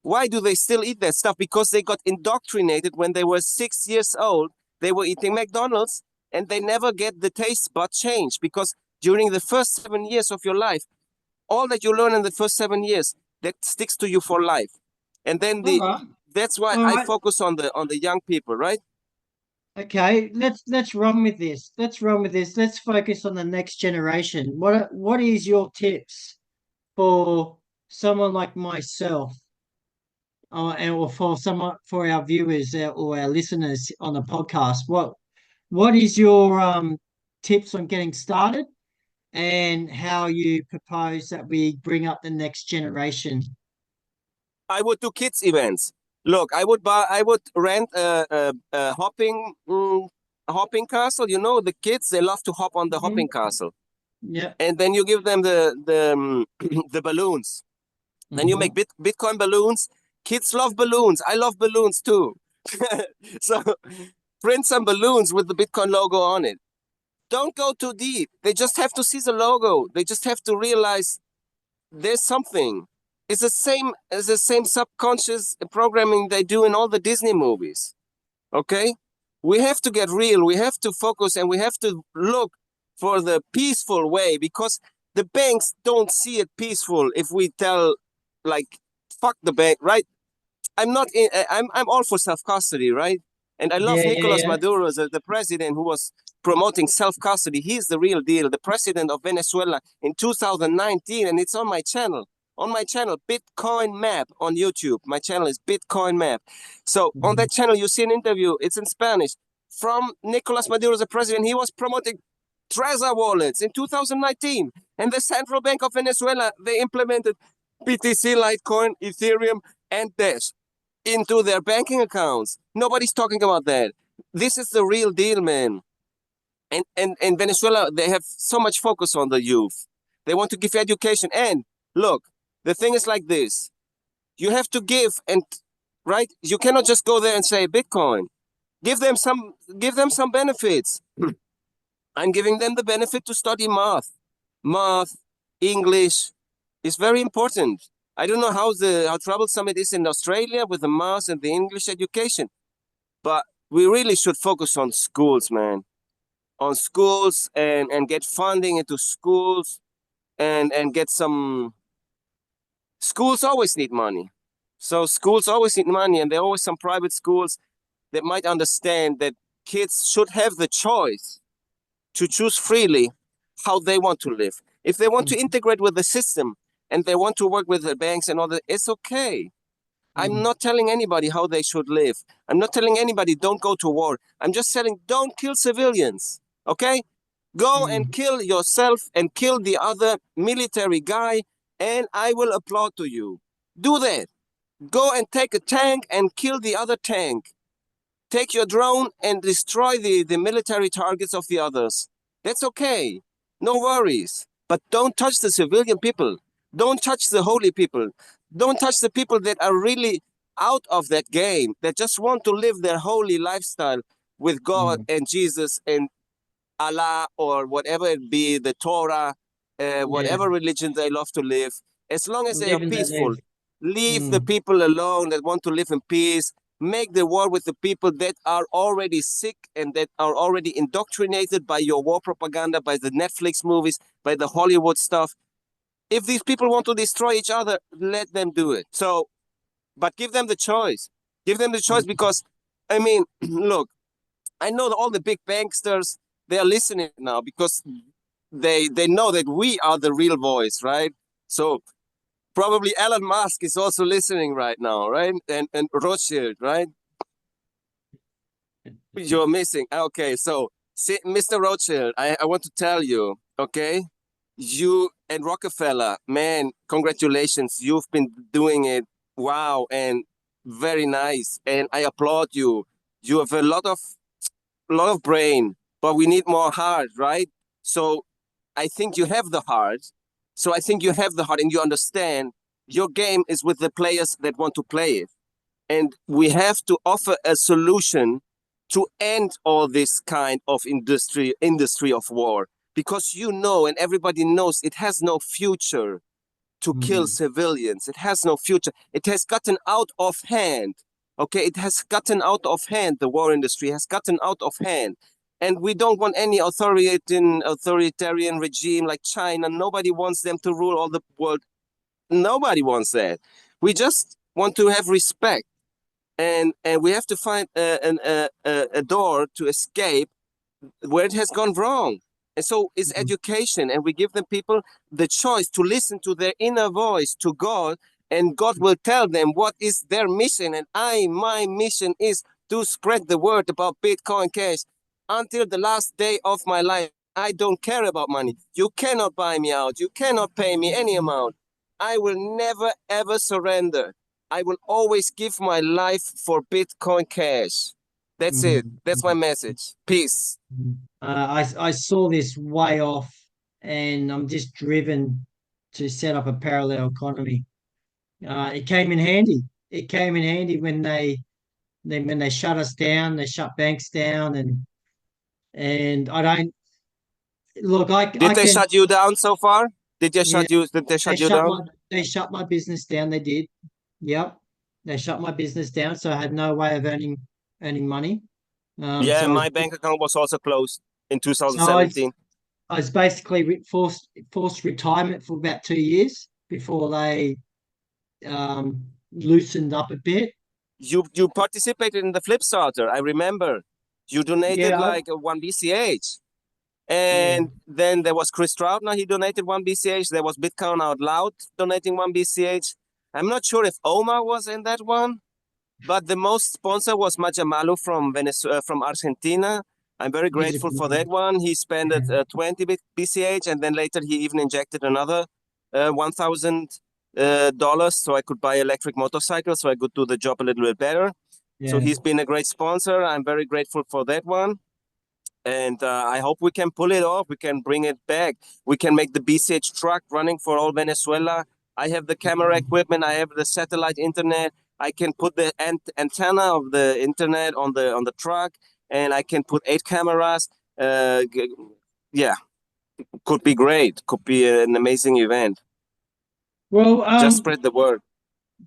[SPEAKER 1] Why do they still eat that stuff? Because they got indoctrinated when they were 6 years old. They were eating McDonald's, and they never get the taste bud change, because during the first 7 years of your life, all that you learn in the first 7 years, that sticks to you for life. And then
[SPEAKER 2] all right,
[SPEAKER 1] that's why
[SPEAKER 2] all
[SPEAKER 1] I
[SPEAKER 2] right.
[SPEAKER 1] focus on the young people, right?
[SPEAKER 2] Okay, let's run with this. Let's run with this. Let's focus on the next generation. What is your tips for someone like myself, or for someone, for our viewers, or our listeners on the podcast? What is your tips on getting started, and how you propose that we bring up the next generation?
[SPEAKER 1] I would do kids events. Look, I would rent a hopping castle. You know, the kids, they love to hop on the hopping castle,
[SPEAKER 2] Yeah.
[SPEAKER 1] and then you give them the the balloons. Then you make Bitcoin balloons. Kids love balloons. I love balloons too. So print some balloons with the Bitcoin logo on it. Don't go too deep. They just have to see the logo. They just have to realize there's something. It's the same subconscious programming they do in all the Disney movies. Okay? We have to get real. We have to focus, and we have to look for the peaceful way, because the banks don't see it peaceful if we tell, like, fuck the bank, right? I'm all for self-custody, right? And I love
[SPEAKER 2] Yeah, yeah,
[SPEAKER 1] Nicolas
[SPEAKER 2] yeah.
[SPEAKER 1] Maduro, the president who was promoting self-custody. He's the real deal, the president of Venezuela in 2019, and it's on my channel. On my channel, Bitcoin Map on YouTube. My channel is Bitcoin Map. So on that channel, you see an interview. It's in Spanish from Nicolas Maduro, the president. He was promoting Trezor wallets in 2019, and the Central Bank of Venezuela, they implemented BTC, Litecoin, Ethereum, and Dash into their banking accounts. Nobody's talking about that. This is the real deal, man. And Venezuela, they have so much focus on the youth. They want to give education. And look, the thing is like this. You have to give, and right? You cannot just go there and say Bitcoin. Give them some benefits. I'm giving them the benefit to study math. Math, English is very important. I don't know how troublesome it is in Australia with the math and the English education, but we really should focus on schools, man. On schools, and get funding into schools, and get some. Schools always need money. So schools always need money, and there are always some private schools that might understand that kids should have the choice to choose freely how they want to live. If they want to integrate with the system and they want to work with the banks and all that, it's okay. I'm not telling anybody how they should live. I'm not telling anybody don't go to war. I'm just telling don't kill civilians. Okay? Go and kill yourself and kill the other military guy, and I will applaud to you. Do that. Go and take a tank and kill the other tank. Take your drone and destroy the military targets of the others. That's okay. No worries. But don't touch the civilian people. Don't touch the holy people. Don't touch the people that are really out of that game, that just want to live their holy lifestyle with God and Jesus and Allah or whatever it be, the Torah, whatever religion they love to live. As long as they are
[SPEAKER 2] Live and let
[SPEAKER 1] peaceful,
[SPEAKER 2] live.
[SPEAKER 1] leave the people alone that want to live in peace. Make the war with the people that are already sick and that are already indoctrinated by your war propaganda, by the Netflix movies, by the Hollywood stuff. If these people want to destroy each other, let them do it. So, but give them the choice. Give them the choice because, I mean, look, I know that all the big banksters, they are listening now because they know that we are the real voice, right? So probably Elon Musk is also listening right now, right? And Rothschild, right? You're missing. Okay, so see, Mr. Rothschild, I want to tell you, okay? You and Rockefeller, man, congratulations. You've been doing it. Wow, and very nice. And I applaud you. You have a lot of brain, but we need more heart, right? So I think you have the heart. So I think you have the heart and you understand your game is with the players that want to play it. And we have to offer a solution to end all this kind of industry of war, because you know, and everybody knows, it has no future to kill civilians. It has no future. It has gotten out of hand. Okay, it has gotten out of hand. The war industry has gotten out of hand. And we don't want any authoritarian regime like China. Nobody wants them to rule all the world. Nobody wants that. We just want to have respect. And we have to find a door to escape where it has gone wrong. And so it's education, and we give them people the choice to listen to their inner voice, to God, and God will tell them what is their mission. And my mission is to spread the word about Bitcoin Cash until the last day of my life. I don't care about money. You cannot buy me out. You cannot pay me any amount. I will never, ever surrender. I will always give my life for Bitcoin Cash. That's it. That's my message. Peace.
[SPEAKER 2] I saw this way off, and I'm just driven to set up a parallel economy. It came in handy. It came in handy when they shut us down. They shut banks down, and I don't look.
[SPEAKER 1] Did they shut you down so far? Did they shut you? Did they shut you down?
[SPEAKER 2] They shut my business down. They did. Yep, they shut my business down, so I had no way of earning money.
[SPEAKER 1] Yeah,
[SPEAKER 2] So
[SPEAKER 1] my bank account was also closed in
[SPEAKER 2] so
[SPEAKER 1] 2017.
[SPEAKER 2] I was basically forced retirement for about 2 years before they loosened up a bit.
[SPEAKER 1] You participated in the Flip Starter. I remember. You donated like 1 BCH. And then there was Chris Troutner, he donated 1 BCH. There was Bitcoin Out Loud donating 1 BCH. I'm not sure if Omar was in that one, but the most sponsor was Majamalu from from Argentina. I'm very grateful for that one. He spent 20 BCH, and then later he even injected another $1,000 so I could buy electric motorcycles, so I could do the job a little bit better. So he's been a great sponsor. I'm very grateful for that one. And I hope we can pull it off. We can bring it back. We can make the BCH truck running for all Venezuela. I have the camera equipment. I have the satellite internet. I can put the antenna of the internet on the truck, and I can put 8 cameras. Yeah, could be great. Could be an amazing event.
[SPEAKER 2] Well,
[SPEAKER 1] just spread the word.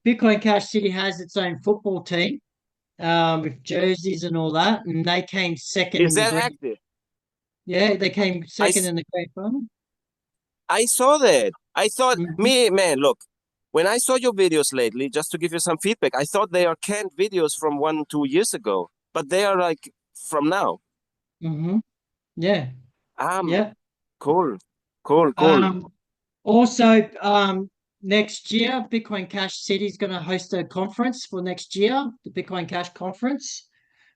[SPEAKER 2] Bitcoin Cash City has its own football team. With jerseys and all that, and they came second.
[SPEAKER 1] Is that active?
[SPEAKER 2] Yeah, they came second in the grand final.
[SPEAKER 1] I saw that. I thought, man, look, when I saw your videos lately, just to give you some feedback, I thought they are canned videos from 1-2 years ago, but they are like from now.
[SPEAKER 2] Yeah.
[SPEAKER 1] Yeah. Cool.
[SPEAKER 2] Also, next year, Bitcoin Cash City is going to host a conference for next year. The Bitcoin Cash conference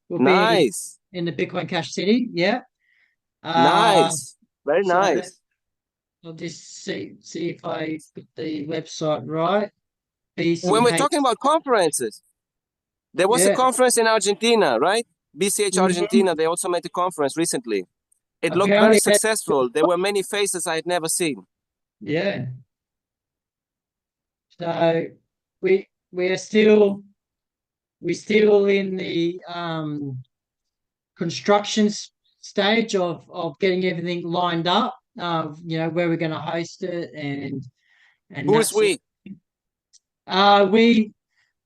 [SPEAKER 2] will be
[SPEAKER 1] Nice,
[SPEAKER 2] in the Bitcoin Cash City. Yeah.
[SPEAKER 1] nice, very
[SPEAKER 2] So
[SPEAKER 1] nice.
[SPEAKER 2] I'll just see if I put the website right.
[SPEAKER 1] When we're
[SPEAKER 2] BCH.
[SPEAKER 1] talking about conferences, there was a
[SPEAKER 2] Yeah.
[SPEAKER 1] conference in Argentina, right? BCH
[SPEAKER 2] Mhm.
[SPEAKER 1] Argentina, they also made a conference recently. It looked very
[SPEAKER 2] Apparently that.
[SPEAKER 1] successful. There were many faces I had never seen.
[SPEAKER 2] Yeah. So we're still in the construction stage of getting everything lined up. Where we're going to host it and
[SPEAKER 1] Who
[SPEAKER 2] that
[SPEAKER 1] is
[SPEAKER 2] sort.
[SPEAKER 1] we?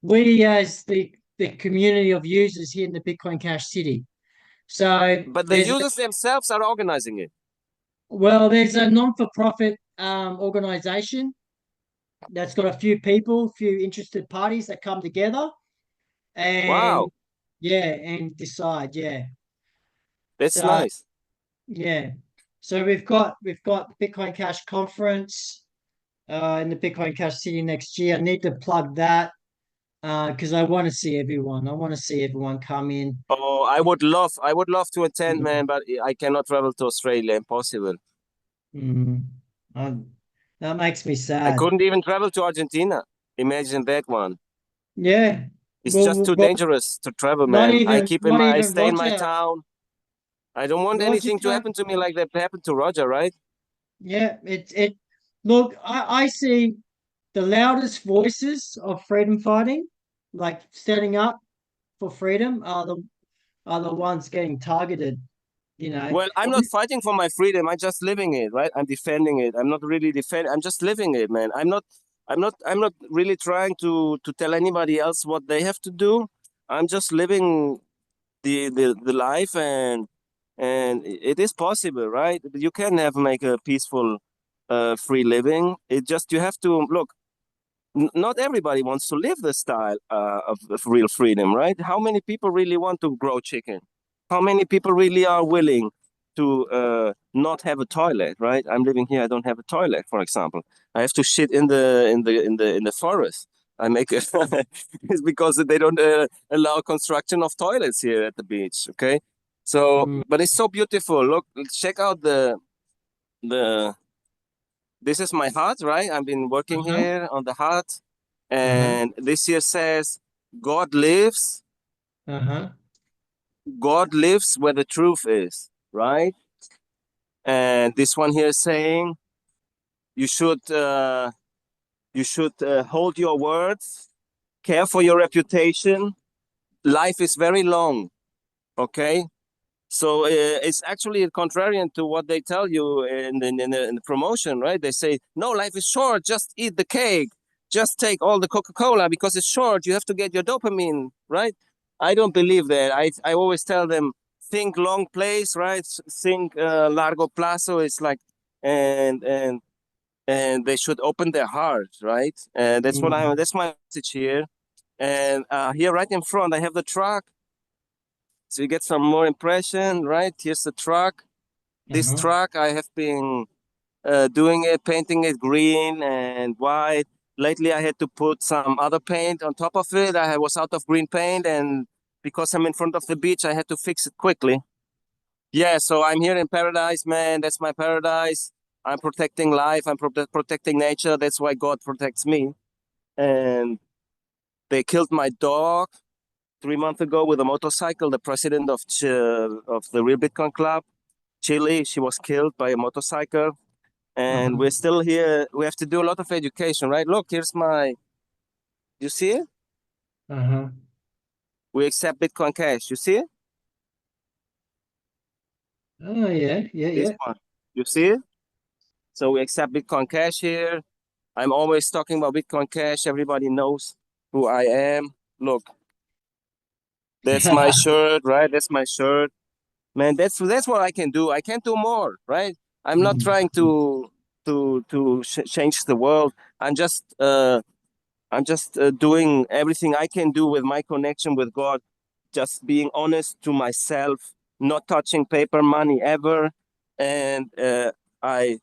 [SPEAKER 2] We as the community of users here in the Bitcoin Cash City. So
[SPEAKER 1] But the users themselves are organizing it.
[SPEAKER 2] there's a non-for-profit organization that's got a few people, few interested parties that come together and
[SPEAKER 1] Wow,
[SPEAKER 2] and decide.
[SPEAKER 1] that's
[SPEAKER 2] So
[SPEAKER 1] nice.
[SPEAKER 2] yeah. So we've got Bitcoin Cash conference in the Bitcoin Cash City next year. I need to plug that because I want to see everyone. I want to see everyone come in.
[SPEAKER 1] Oh, I would love to attend, man, but I cannot travel to Australia. Impossible.
[SPEAKER 2] Mm. That makes me
[SPEAKER 1] I
[SPEAKER 2] sad.
[SPEAKER 1] couldn't even travel to Argentina. Imagine that one.
[SPEAKER 2] Yeah.
[SPEAKER 1] It's just too
[SPEAKER 2] Well,
[SPEAKER 1] dangerous to travel,
[SPEAKER 2] not
[SPEAKER 1] man.
[SPEAKER 2] even not
[SPEAKER 1] I
[SPEAKER 2] even
[SPEAKER 1] stay in my
[SPEAKER 2] Roger.
[SPEAKER 1] town. I don't want
[SPEAKER 2] Roger
[SPEAKER 1] anything to
[SPEAKER 2] can't.
[SPEAKER 1] happen to me like that happened to Roger, right?
[SPEAKER 2] Yeah. It. Look, I see the loudest voices of freedom fighting, like standing up for freedom, are the ones getting targeted. You know.
[SPEAKER 1] Well, I'm not fighting for my freedom. I'm just living it, right? I'm defending it. I'm not really defending. I'm just living it, man. I'm not really trying to tell anybody else what they have to do. I'm just living the life, and it is possible, right? You can have make a peaceful, free living. It just you have to look. Not everybody wants to live the style of real freedom, right? How many people really want to grow chicken? How many people really are willing to not have a toilet, right? I'm living here. I don't have a toilet, for example. I have to shit in the forest. I make it. It's because they don't allow construction of toilets here at the beach. Okay, so
[SPEAKER 2] Mm,
[SPEAKER 1] but it's so beautiful. Look, check out the this is my hut, right? I've been working
[SPEAKER 2] uh-huh,
[SPEAKER 1] here on the hut,
[SPEAKER 2] uh-huh,
[SPEAKER 1] and this here says, God lives,
[SPEAKER 2] uh-huh,
[SPEAKER 1] God lives where the truth is, right? And this one here is saying, you should, hold your words, care for your reputation. Life is very long, okay? So it's actually contrarian to what they tell you in the promotion, right? They say, no, life is short. Just eat the cake. Just take all the Coca-Cola because it's short. You have to get your dopamine, right? I don't believe that. I always tell them, think long place, right? Think largo plazo. It's like, and and and they should open their heart, right? And
[SPEAKER 2] mm,
[SPEAKER 1] that's my message here. And here right in front, I have the truck. So you get some more impression, right? Here's the truck. This
[SPEAKER 2] uh-huh,
[SPEAKER 1] truck, I have been doing it, painting it green and white. Lately, I had to put some other paint on top of it. I was out of green paint, and because I'm in front of the beach, I had to fix it quickly. Yeah, so I'm here in paradise, man. That's my paradise. I'm protecting life. I'm protecting nature. That's why God protects me. And they killed my dog 3 months ago with a motorcycle. The president of the Real Bitcoin Club, Chile, she was killed by a motorcycle. And
[SPEAKER 2] uh-huh,
[SPEAKER 1] we're still here. We have to do a lot of education, right? Look, here's my, you see it?
[SPEAKER 2] uh-huh.
[SPEAKER 1] We accept Bitcoin Cash. You see it?
[SPEAKER 2] Oh yeah, yeah,
[SPEAKER 1] This
[SPEAKER 2] yeah.
[SPEAKER 1] one. You see it? So we accept Bitcoin Cash here. I'm always talking about Bitcoin Cash. Everybody knows who I am. Look, that's my shirt, right? That's my shirt. Man, that's what I can do. I can't do more, right? I'm not
[SPEAKER 2] Mhm.
[SPEAKER 1] trying to change the world. I'm just doing everything I can do with my connection with God, just being honest to myself, not touching paper money ever, and I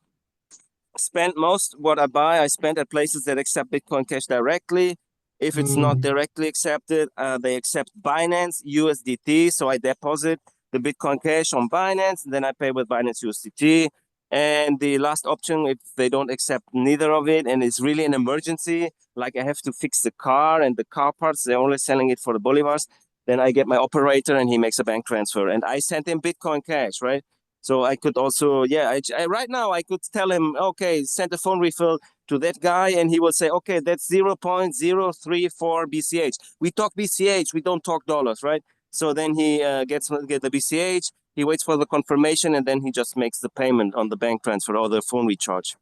[SPEAKER 1] spend most what I buy, I spend at places that accept Bitcoin Cash directly. If it's not directly accepted, they accept Binance USDT. So I deposit the Bitcoin Cash on Binance, then I pay with Binance USDT. And the last option, if they don't accept neither of it, and it's really an emergency, like I have to fix the car and the car parts, they're only selling it for the bolivars, then I get my operator and he makes a bank transfer. And I send him Bitcoin Cash, right? So I could also, yeah, right now I could tell him, okay, send a phone refill to that guy, and he will say, okay, that's 0.034 BCH. We talk BCH, we don't talk dollars, right? So then he gets the BCH, he waits for the confirmation, and then he just makes the payment on the bank transfer or the phone recharge.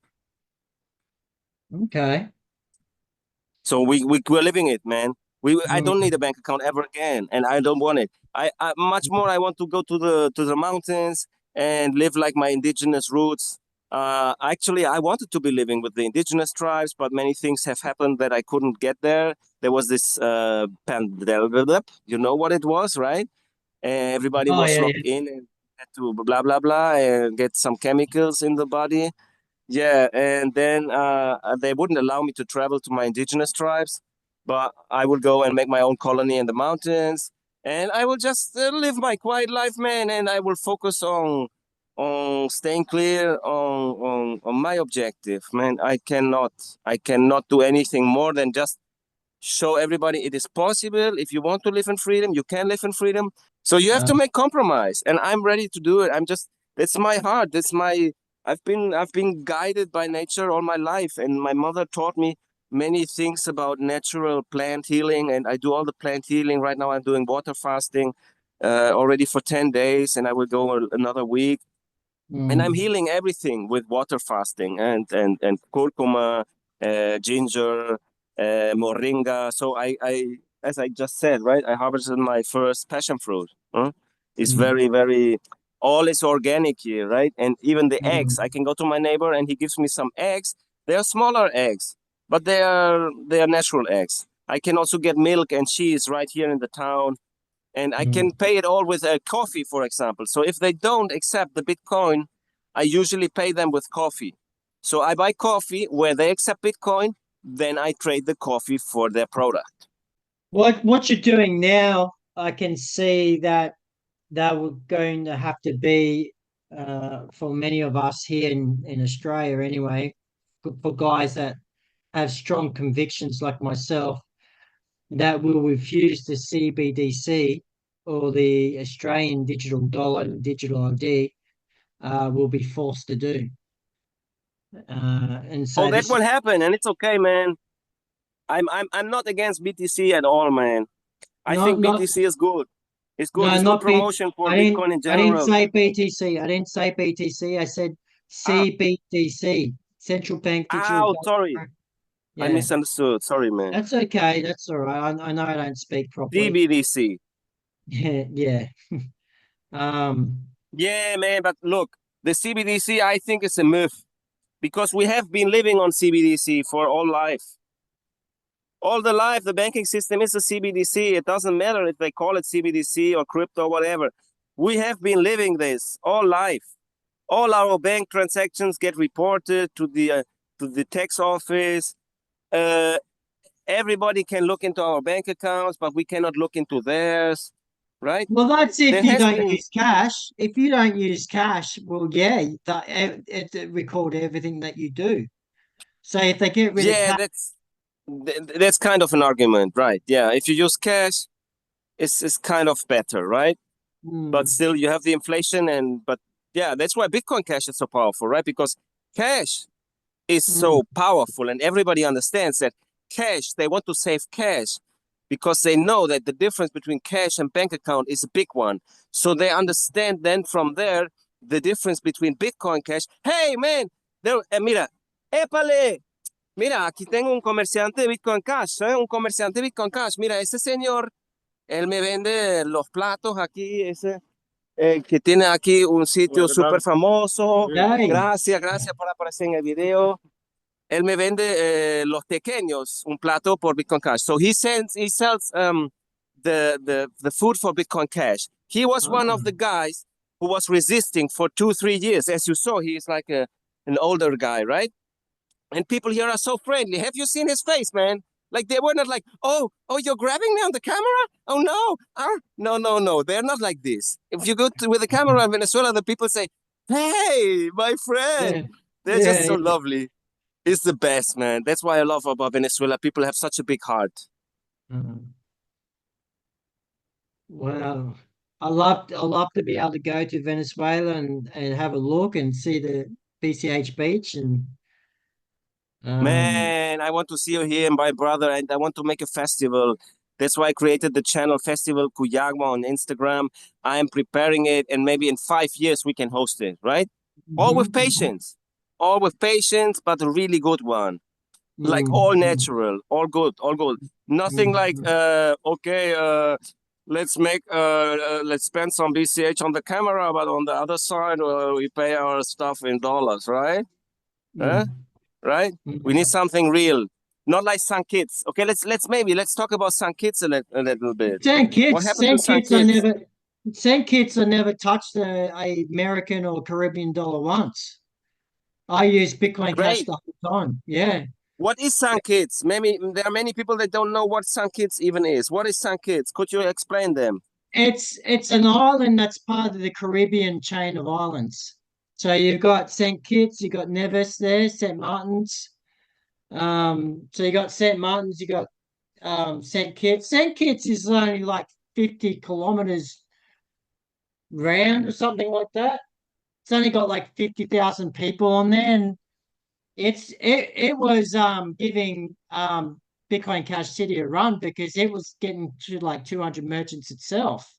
[SPEAKER 2] Okay.
[SPEAKER 1] So we're living it, man. I don't need a bank account ever again, and I don't want it. I much more I want to go to the mountains and live like my indigenous roots. Actually, I wanted to be living with the indigenous tribes, but many things have happened that I couldn't get there. There was this pandemic, you know what it was, right? Everybody
[SPEAKER 2] Oh,
[SPEAKER 1] was
[SPEAKER 2] yeah,
[SPEAKER 1] locked in and had to blah blah blah and get some chemicals in the body. Yeah, and then they wouldn't allow me to travel to my indigenous tribes, but I will go and make my own colony in the mountains, and I will just live my quiet life, man, and I will focus on staying clear on my objective, man. I cannot do anything more than just show everybody it is possible. If you want to live in freedom, you can live in freedom. So you have to make compromise, and I'm ready to do it. That's my heart. I've been guided by nature all my life, and my mother taught me many things about natural plant healing, and I do all the plant healing. Right now I'm doing water fasting already for 10 days, and I will go another week. And I'm healing everything with water fasting and curcuma, ginger, moringa. So as I just said, right, I harvested my first passion fruit. It's very, very, all is organic here, right? And even the eggs, I can go to my neighbor and he gives me some eggs. They are smaller eggs, but they are natural eggs. I can also get milk and cheese right here in the town. And I can pay it all with coffee, for example. So if they don't accept the Bitcoin, I usually pay them with coffee. So I buy coffee where they accept Bitcoin, then I trade the coffee for their product.
[SPEAKER 2] What you're doing now, I can see that we're going to have to be for many of us here in Australia anyway, for guys that have strong convictions like myself, that will refuse the CBDC or the Australian digital dollar, digital ID, will be forced to do. And so
[SPEAKER 1] That will happen, and it's okay, man. I'm not against BTC at all, man. I think BTC is good. It's good.
[SPEAKER 2] No,
[SPEAKER 1] It's good
[SPEAKER 2] not B.
[SPEAKER 1] promotion for
[SPEAKER 2] I didn't.
[SPEAKER 1] Bitcoin in
[SPEAKER 2] I didn't
[SPEAKER 1] general.
[SPEAKER 2] say BTC. I didn't say BTC. I said CBDC, central bank digital.
[SPEAKER 1] Sorry.
[SPEAKER 2] Yeah.
[SPEAKER 1] I misunderstood. Sorry, man.
[SPEAKER 2] That's okay. That's all right. I know I don't speak properly.
[SPEAKER 1] CBDC.
[SPEAKER 2] Yeah, yeah.
[SPEAKER 1] Yeah, man. But look, the CBDC, I think it's a myth because we have been living on CBDC for all life. All the life, the banking system is a CBDC. It doesn't matter if they call it CBDC or crypto, whatever. We have been living this all life. All our bank transactions get reported to the tax office. Everybody can look into our bank accounts, but we cannot look into theirs, right?
[SPEAKER 2] Well, that's if
[SPEAKER 1] There
[SPEAKER 2] you
[SPEAKER 1] has
[SPEAKER 2] don't
[SPEAKER 1] been-
[SPEAKER 2] use cash. If you don't use cash, well, yeah, it record everything that you do. So if they get rid of
[SPEAKER 1] Yeah,
[SPEAKER 2] cash,
[SPEAKER 1] that's kind of an argument, right? Yeah, if you use cash, it's kind of better, right? But still, you have the inflation, but yeah, that's why Bitcoin Cash is so powerful, right? Because cash is so powerful, and everybody understands that cash, they want to save cash because they know that the difference between cash and bank account is a big one. So they understand then from there the difference between Bitcoin Cash. Hey, man, mira, épale. Mira, aquí tengo un comerciante de Bitcoin Cash, un comerciante de Bitcoin Cash. Mira, ese señor, él me vende los platos aquí, ese que tiene aquí un sitio súper famoso.
[SPEAKER 2] Hey.
[SPEAKER 1] Gracias por aparecer en el video. Él me vende los pequeños, un plato por Bitcoin Cash. So he sells the food for Bitcoin Cash. He was one of the guys who was resisting for 2-3 years. As you saw, he is like an older guy, right? And people here are so friendly. Have you seen his face, man? Like they were not like, oh, you're grabbing me on the camera? Oh no, no. They're not like this. If you go with the camera in Venezuela, the people say, hey, my friend.
[SPEAKER 2] Yeah.
[SPEAKER 1] They're
[SPEAKER 2] Yeah,
[SPEAKER 1] just so
[SPEAKER 2] yeah.
[SPEAKER 1] lovely. It's the best, man. That's why I love about Venezuela. People have such a big heart.
[SPEAKER 2] Mhm. Wow. I love to be able to go to Venezuela and have a look and see the BCH beach and
[SPEAKER 1] Man, I want to see you here, my brother, and I want to make a festival. That's why I created the channel Festival Cuyagua on Instagram. I am preparing it, and maybe in 5 years we can host it, right? All with patience. All with patience, but a really good one. Like all natural, all good, all good. Nothing like okay, let's spend some BCH on the camera, but on the other side we pay our stuff in dollars, right? Huh? Right? We need something real, not like St. Kitts. Okay, let's talk about St. Kitts a little bit. What happened to St. Kitts?
[SPEAKER 2] St. Kitts I never touched a American or Caribbean dollar once. I use Bitcoin Cash
[SPEAKER 1] Great.
[SPEAKER 2] the whole time. Yeah.
[SPEAKER 1] What is St. Kitts? Maybe there are many people that don't know what St. Kitts even is. What is St. Kitts? Could you explain them?
[SPEAKER 2] It's an island that's part of the Caribbean chain of islands. So you've got St. Kitts, you've got Nevis there, St. Martin's. So you got St. Martin's, you got St. Kitts. St. Kitts is only like 50 kilometers round or something like that. It's only got like 50,000 people on there, and it was giving Bitcoin Cash City a run because it was getting to like 200 merchants itself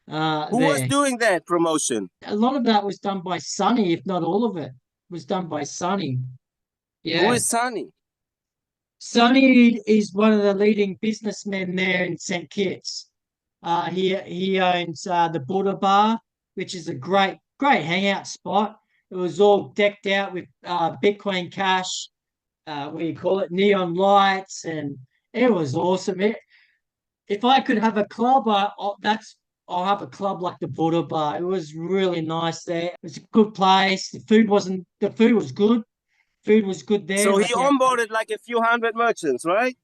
[SPEAKER 1] Who was
[SPEAKER 2] there.
[SPEAKER 1] doing that promotion?
[SPEAKER 2] A lot of that was done by Sonny, if not all of it was done by Sonny.
[SPEAKER 1] Who
[SPEAKER 2] Yeah.
[SPEAKER 1] is Sunny?
[SPEAKER 2] Sonny is one of the leading businessmen there in St. Kitts. He owns the Buddha Bar, which is a great hangout spot. It was all decked out with Bitcoin Cash, what do you call it, neon lights, and it was awesome. If I could have a club, I'll have a club like the Buddha Bar. It was really nice there. It was a good place. The food was good. Food was good there.
[SPEAKER 1] So he
[SPEAKER 2] Like yeah,
[SPEAKER 1] onboarded like a few hundred merchants, right?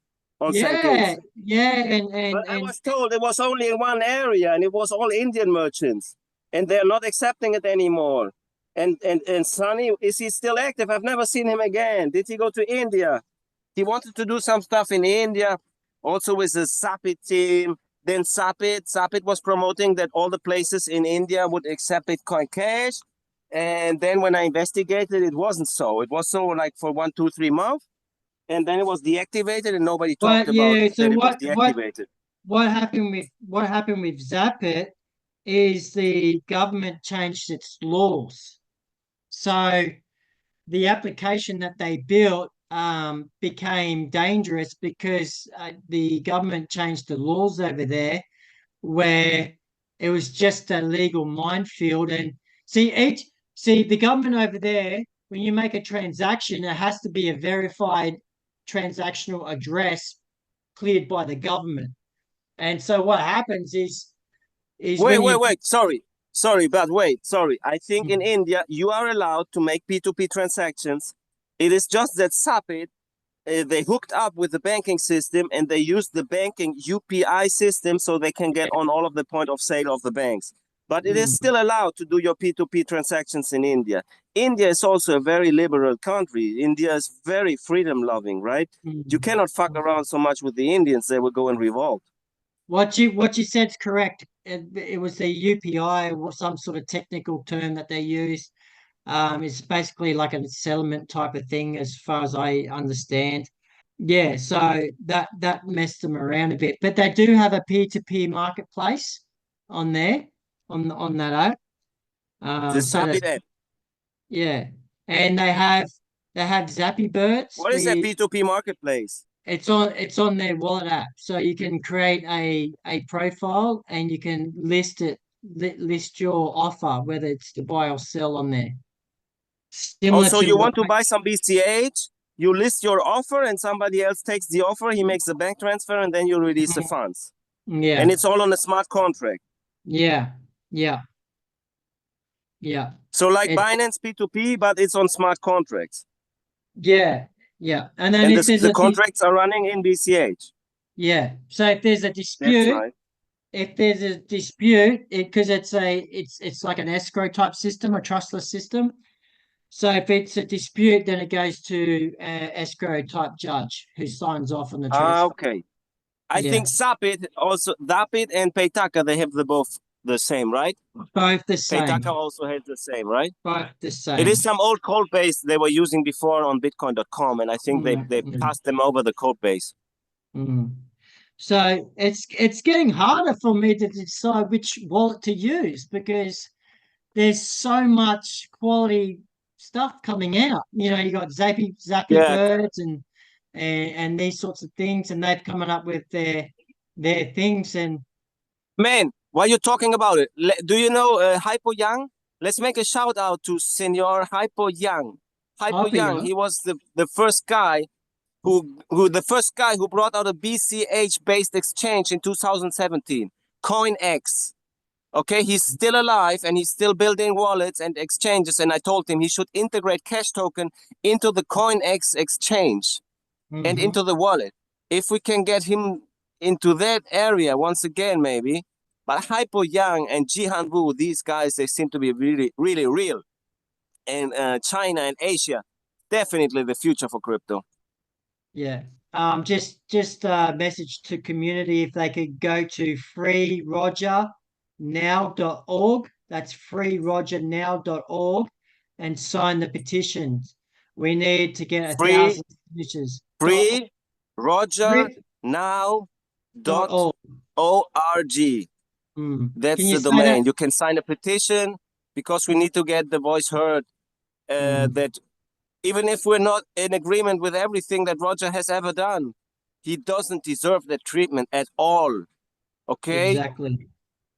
[SPEAKER 1] On St.
[SPEAKER 2] yeah,
[SPEAKER 1] Kitts.
[SPEAKER 2] yeah,
[SPEAKER 1] But I
[SPEAKER 2] and
[SPEAKER 1] was told it was only in one area and it was all Indian merchants. And they're not accepting it anymore. And Sonny, is he still active? I've never seen him again. Did he go to India? He wanted to do some stuff in India, also with the Sapit team. Then Sapit was promoting that all the places in India would accept Bitcoin Cash. And then when I investigated, it wasn't so. It was so like for 1, 2, 3 months. And then it was deactivated and nobody talked
[SPEAKER 2] but
[SPEAKER 1] about
[SPEAKER 2] yeah.
[SPEAKER 1] that
[SPEAKER 2] So
[SPEAKER 1] it was deactivated.
[SPEAKER 2] what happened with Zapit is the government changed its laws. So the application that they built became dangerous because the government changed the laws over there where it was just a legal minefield. And see the government over there, when you make a transaction, it has to be a verified transactional address cleared by the government. And so what happens is when you
[SPEAKER 1] Wait. Sorry, but wait, sorry. I think in India, you are allowed to make P2P transactions. It is just that Sapit, they hooked up with the banking system and they used the banking UPI system so they can get on all of the point of sale of the banks. But it is still allowed to do your P2P transactions in India. India is also a very liberal country. India is very freedom loving, right? You cannot fuck around so much with the Indians, they will go and revolt.
[SPEAKER 2] what you said is correct. It was the UPI or some sort of technical term that they used. It's basically like a settlement type of thing, as far as I understand. Yeah, so that messed them around a bit, but they do have a peer-to-peer marketplace on there on that app.
[SPEAKER 1] The
[SPEAKER 2] So that
[SPEAKER 1] Sapit app.
[SPEAKER 2] yeah, and they have Zappy Birds
[SPEAKER 1] What
[SPEAKER 2] where
[SPEAKER 1] is that P2P marketplace?
[SPEAKER 2] it's on their wallet app, so you can create a profile and you can list your offer, whether it's to buy or sell on there. Similar
[SPEAKER 1] Also,
[SPEAKER 2] to
[SPEAKER 1] you want to buy some BCH, you list your offer and somebody else takes the offer, he makes a bank transfer and then you release the funds.
[SPEAKER 2] yeah,
[SPEAKER 1] And it's all on a smart contract.
[SPEAKER 2] yeah, yeah, yeah.
[SPEAKER 1] So like
[SPEAKER 2] It
[SPEAKER 1] Binance P2P, but it's on smart contracts.
[SPEAKER 2] Yeah, yeah. And then
[SPEAKER 1] And
[SPEAKER 2] if there's
[SPEAKER 1] the
[SPEAKER 2] a
[SPEAKER 1] contracts are running in BCH.
[SPEAKER 2] yeah, so if there's a
[SPEAKER 1] That's
[SPEAKER 2] dispute,
[SPEAKER 1] right.
[SPEAKER 2] because it's like an escrow type system, a trustless system. So if it's a dispute, then it goes to escrow type judge who signs off on the transfer.
[SPEAKER 1] Okay. I
[SPEAKER 2] Yeah.
[SPEAKER 1] think Zapit and Paytaka, they have both the same, right?
[SPEAKER 2] Both the same.
[SPEAKER 1] Paytaka also has the same, right?
[SPEAKER 2] Both the same.
[SPEAKER 1] It is some old code base they were using before on Bitcoin.com, and I think they passed them over the code base.
[SPEAKER 2] Mm. So it's getting harder for me to decide which wallet to use because there's so much quality stuff coming out. You know, you got Zappy
[SPEAKER 1] Yeah.
[SPEAKER 2] Birds and these sorts of things, and they've coming up with their things. And
[SPEAKER 1] Man, while you're talking about it, do you know Hypo Yang? Let's make a shout out to Senor Hypo Yang. Hypo Yang, he was the first guy who brought out a BCH based exchange in 2017, CoinX. Okay, he's still alive and he's still building wallets and exchanges. And I told him he should integrate Cash Token into the CoinX exchange and into the wallet. If we can get him into that area once again, maybe. But Hypo Yang and Jihan Wu, these guys, they seem to be really, really real. And China and Asia, definitely the future for crypto.
[SPEAKER 2] yeah. Just message to community if they could go to freerogernow.org. That's freerogernow.org and sign the petitions. We need to get 1,000 signatures.
[SPEAKER 1] freerogernow.org. That's the domain. You can sign a petition because we need to get the voice heard that even if we're not in agreement with everything that Roger has ever done, he doesn't deserve that treatment at all. Okay?
[SPEAKER 2] Exactly.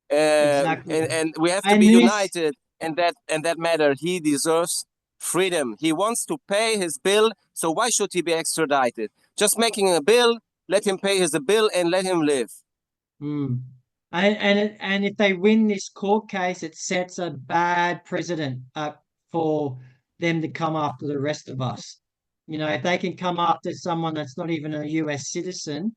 [SPEAKER 1] And we have to be united in that matter. He deserves freedom. He wants to pay his bill, so why should he be extradited? Just making a bill, let him pay his bill and let him live.
[SPEAKER 2] And if they win this court case, it sets a bad precedent for them to come after the rest of us. You know, if they can come after someone that's not even a US citizen,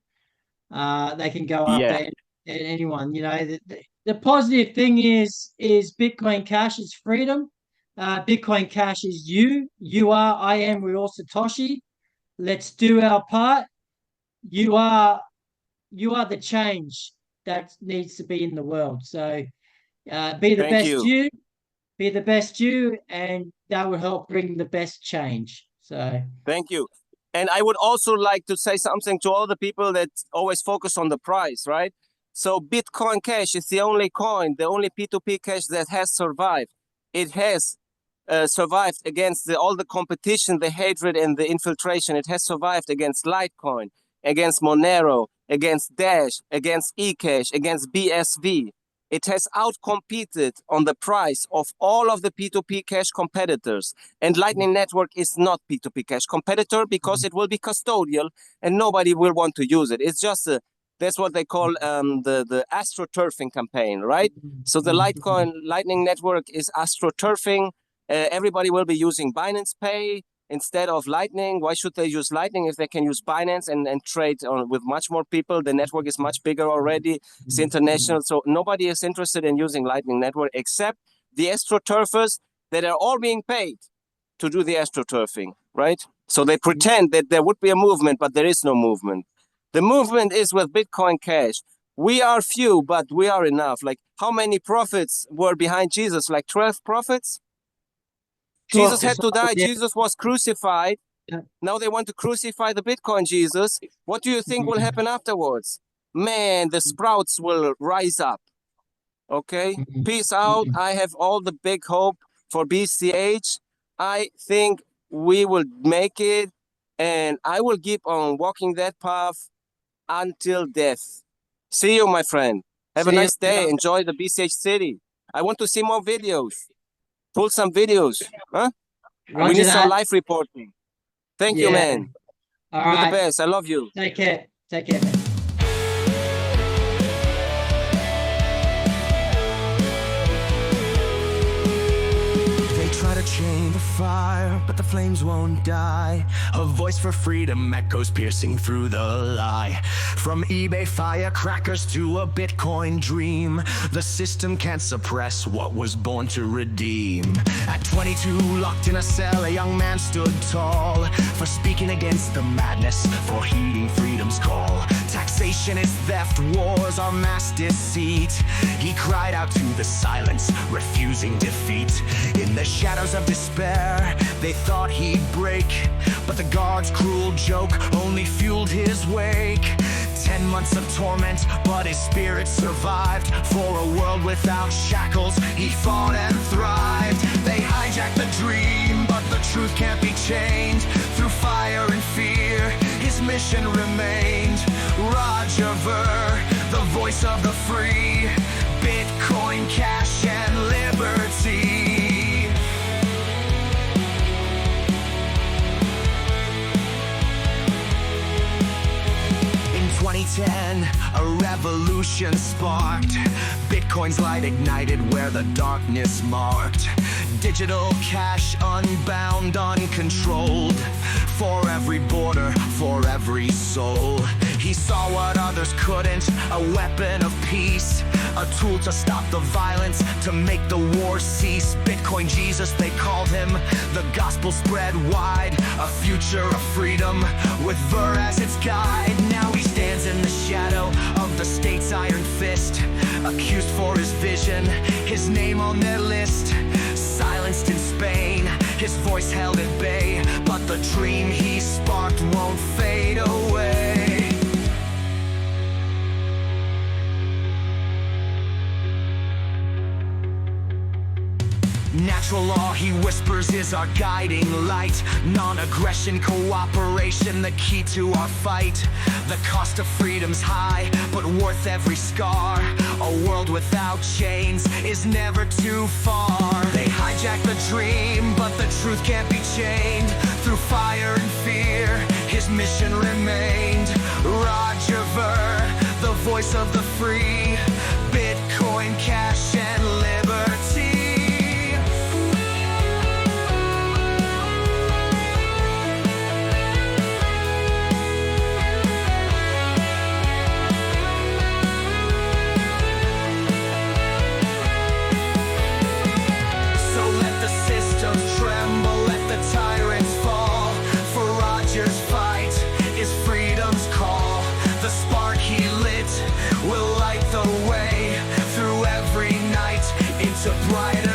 [SPEAKER 2] they can go after anyone. You know, the positive thing is Bitcoin Cash is freedom. Bitcoin Cash is you are, I am, we're all Satoshi. Let's do our part. You are the change that needs to be in the world. So be the best you, and that will help bring the best change. So
[SPEAKER 1] thank you. And I would also like to say something to all the people that always focus on the price, right? So Bitcoin Cash is the only coin, the only P2P cash that has survived. It has survived against all the competition, the hatred, and the infiltration. It has survived against Litecoin, against Monero, against Dash, against eCash, against BSV. It has outcompeted on the price of all of the P2P cash competitors. And Lightning Network is not P2P cash competitor because it will be custodial and nobody will want to use it. It's just that's what they call the astroturfing campaign, right? So the Lightning Network is astroturfing. Everybody will be using Binance Pay instead of Lightning. Why should they use Lightning if they can use Binance and trade with much more people? The network is much bigger already. It's international. So nobody is interested in using Lightning Network except the astroturfers that are all being paid to do the astroturfing, right? So they pretend that there would be a movement, but there is no movement. The movement is with Bitcoin Cash. We are few, but we are enough. Like how many prophets were behind Jesus? Like 12 prophets? Jesus had to die. Jesus was crucified. Now they want to crucify the Bitcoin Jesus. What do you think will happen afterwards? Man, the sprouts will rise up. Okay? Peace out. I have all the big hope for BCH. I think we will make it, and I will keep on walking that path until death. See you, my friend. Have a nice day. Enjoy the BCH city. I want to see more videos. Pull some videos. Huh? We need some live reporting. Thank you, man.
[SPEAKER 2] All
[SPEAKER 1] You're
[SPEAKER 2] right.
[SPEAKER 1] the best. I love you.
[SPEAKER 2] Take care. Take care, man.
[SPEAKER 5] They try to chamber fire, but the flames won't die. A voice for freedom echoes piercing through the lie. From eBay firecrackers to a Bitcoin dream, the system can't suppress what was born to redeem. At 22, locked in a cell, a young man stood tall, for speaking against the madness, for heeding freedom's call. Taxation is theft, wars are mass deceit. He cried out to the silence, refusing defeat. In the shadows of despair, they thought he'd break, but the guards' cruel joke only fueled his wake. 10 months of torment, but his spirit survived. For a world without shackles, he fought and thrived. They hijacked the dream, but the truth can't be chained. Through fire and fear, his mission remained. Roger Ver, the voice of the free. Bitcoin, cash, and liberty. In 2010, a revolution sparked. Bitcoin's light ignited where the darkness marked. Digital cash, unbound, uncontrolled. For every border, for every soul. He saw what others couldn't, a weapon of peace. A tool to stop the violence, to make the war cease. Bitcoin Jesus, they called him. The gospel spread wide. A future of freedom, with Ver as its guide. Now he stands in the shadow of the state's iron fist. Accused for his vision, his name on their list. Silenced in Spain, his voice held at bay. But the dream he sparked won't fade away. Natural law, he whispers, is our guiding light. Non-aggression, cooperation, the key to our fight. The cost of freedom's high, but worth every scar. A world without chains is never too far. They hijack the dream, but the truth can't be chained. Through fire and fear, his mission remained. Roger Ver, the voice of the free. Bitcoin, cash, and liberty. Will light the way through every night into brighter